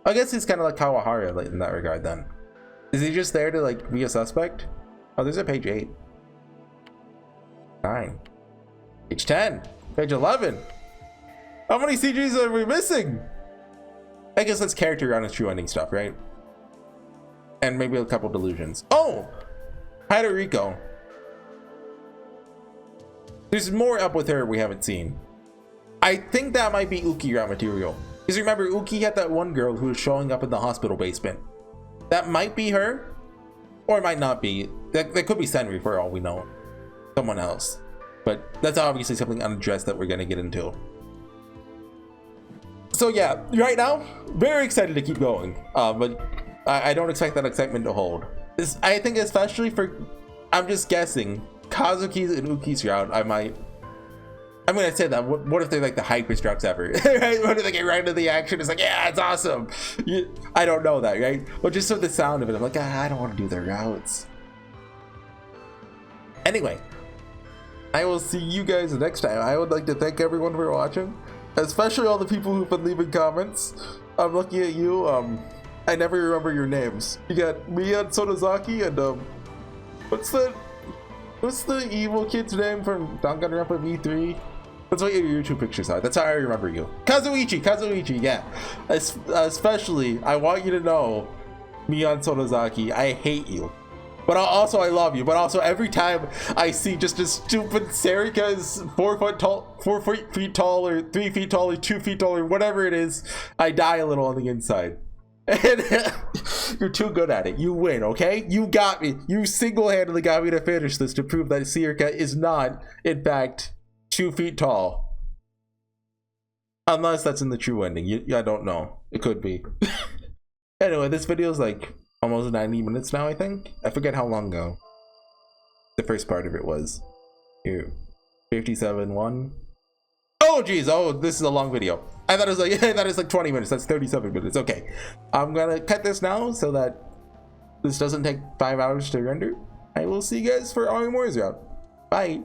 I guess he's kind of like Kawahara in that regard then. Is he just there to like be a suspect? Oh, there's a page 8. 9. Page 10. Page 11. How many CGs are we missing? I guess that's character on his true ending stuff, right? And maybe a couple delusions. Oh! Haruiko. There's more up with her we haven't seen. I think that might be Uki raw material. Because remember, Uki had that one girl who was showing up in the hospital basement. That might be her. Or it might not be. That could be Senri for all we know. Someone else. But that's obviously something unaddressed that we're going to get into. So yeah, right now, very excited to keep going. But I don't expect that excitement to hold. I think especially for, I'm just guessing, Kazuki's and Uki's route, I'm gonna say that. What if they're like the hypest routes ever? Right? What if they get right into the action? It's like, yeah, it's awesome. I don't know that, right? But just with the sound of it, I'm like, I don't want to do their routes. Anyway, I will see you guys next time. I would like to thank everyone for watching, especially all the people who've been leaving comments. I'm looking at you. I never remember your names. You got Mia Sonozaki and what's the evil kid's name from Danganronpa V3? That's what your YouTube pictures are. That's how I remember you. Kazuichi, yeah. Especially, I want you to know, Mion Sonozaki, I hate you. But also, I love you. But also, every time I see just a stupid Serika is 4 feet tall, 4 feet tall, or 3 feet tall, or 2 feet tall, or whatever it is, I die a little on the inside. And you're too good at it. You win, okay? You got me. You single-handedly got me to finish this to prove that Serika is not, in fact, 2 feet tall. Unless that's in the true ending. I don't know. It could be. Anyway, this video is like almost 90 minutes now, I think. I forget how long ago the first part of it was. Here, 57:1. Oh geez, oh, this is a long video. I thought it was like 20 minutes. That's 37 minutes. Okay, I'm gonna cut this now so that this doesn't take 5 hours to render. I will see you guys for Aomori's route. Bye.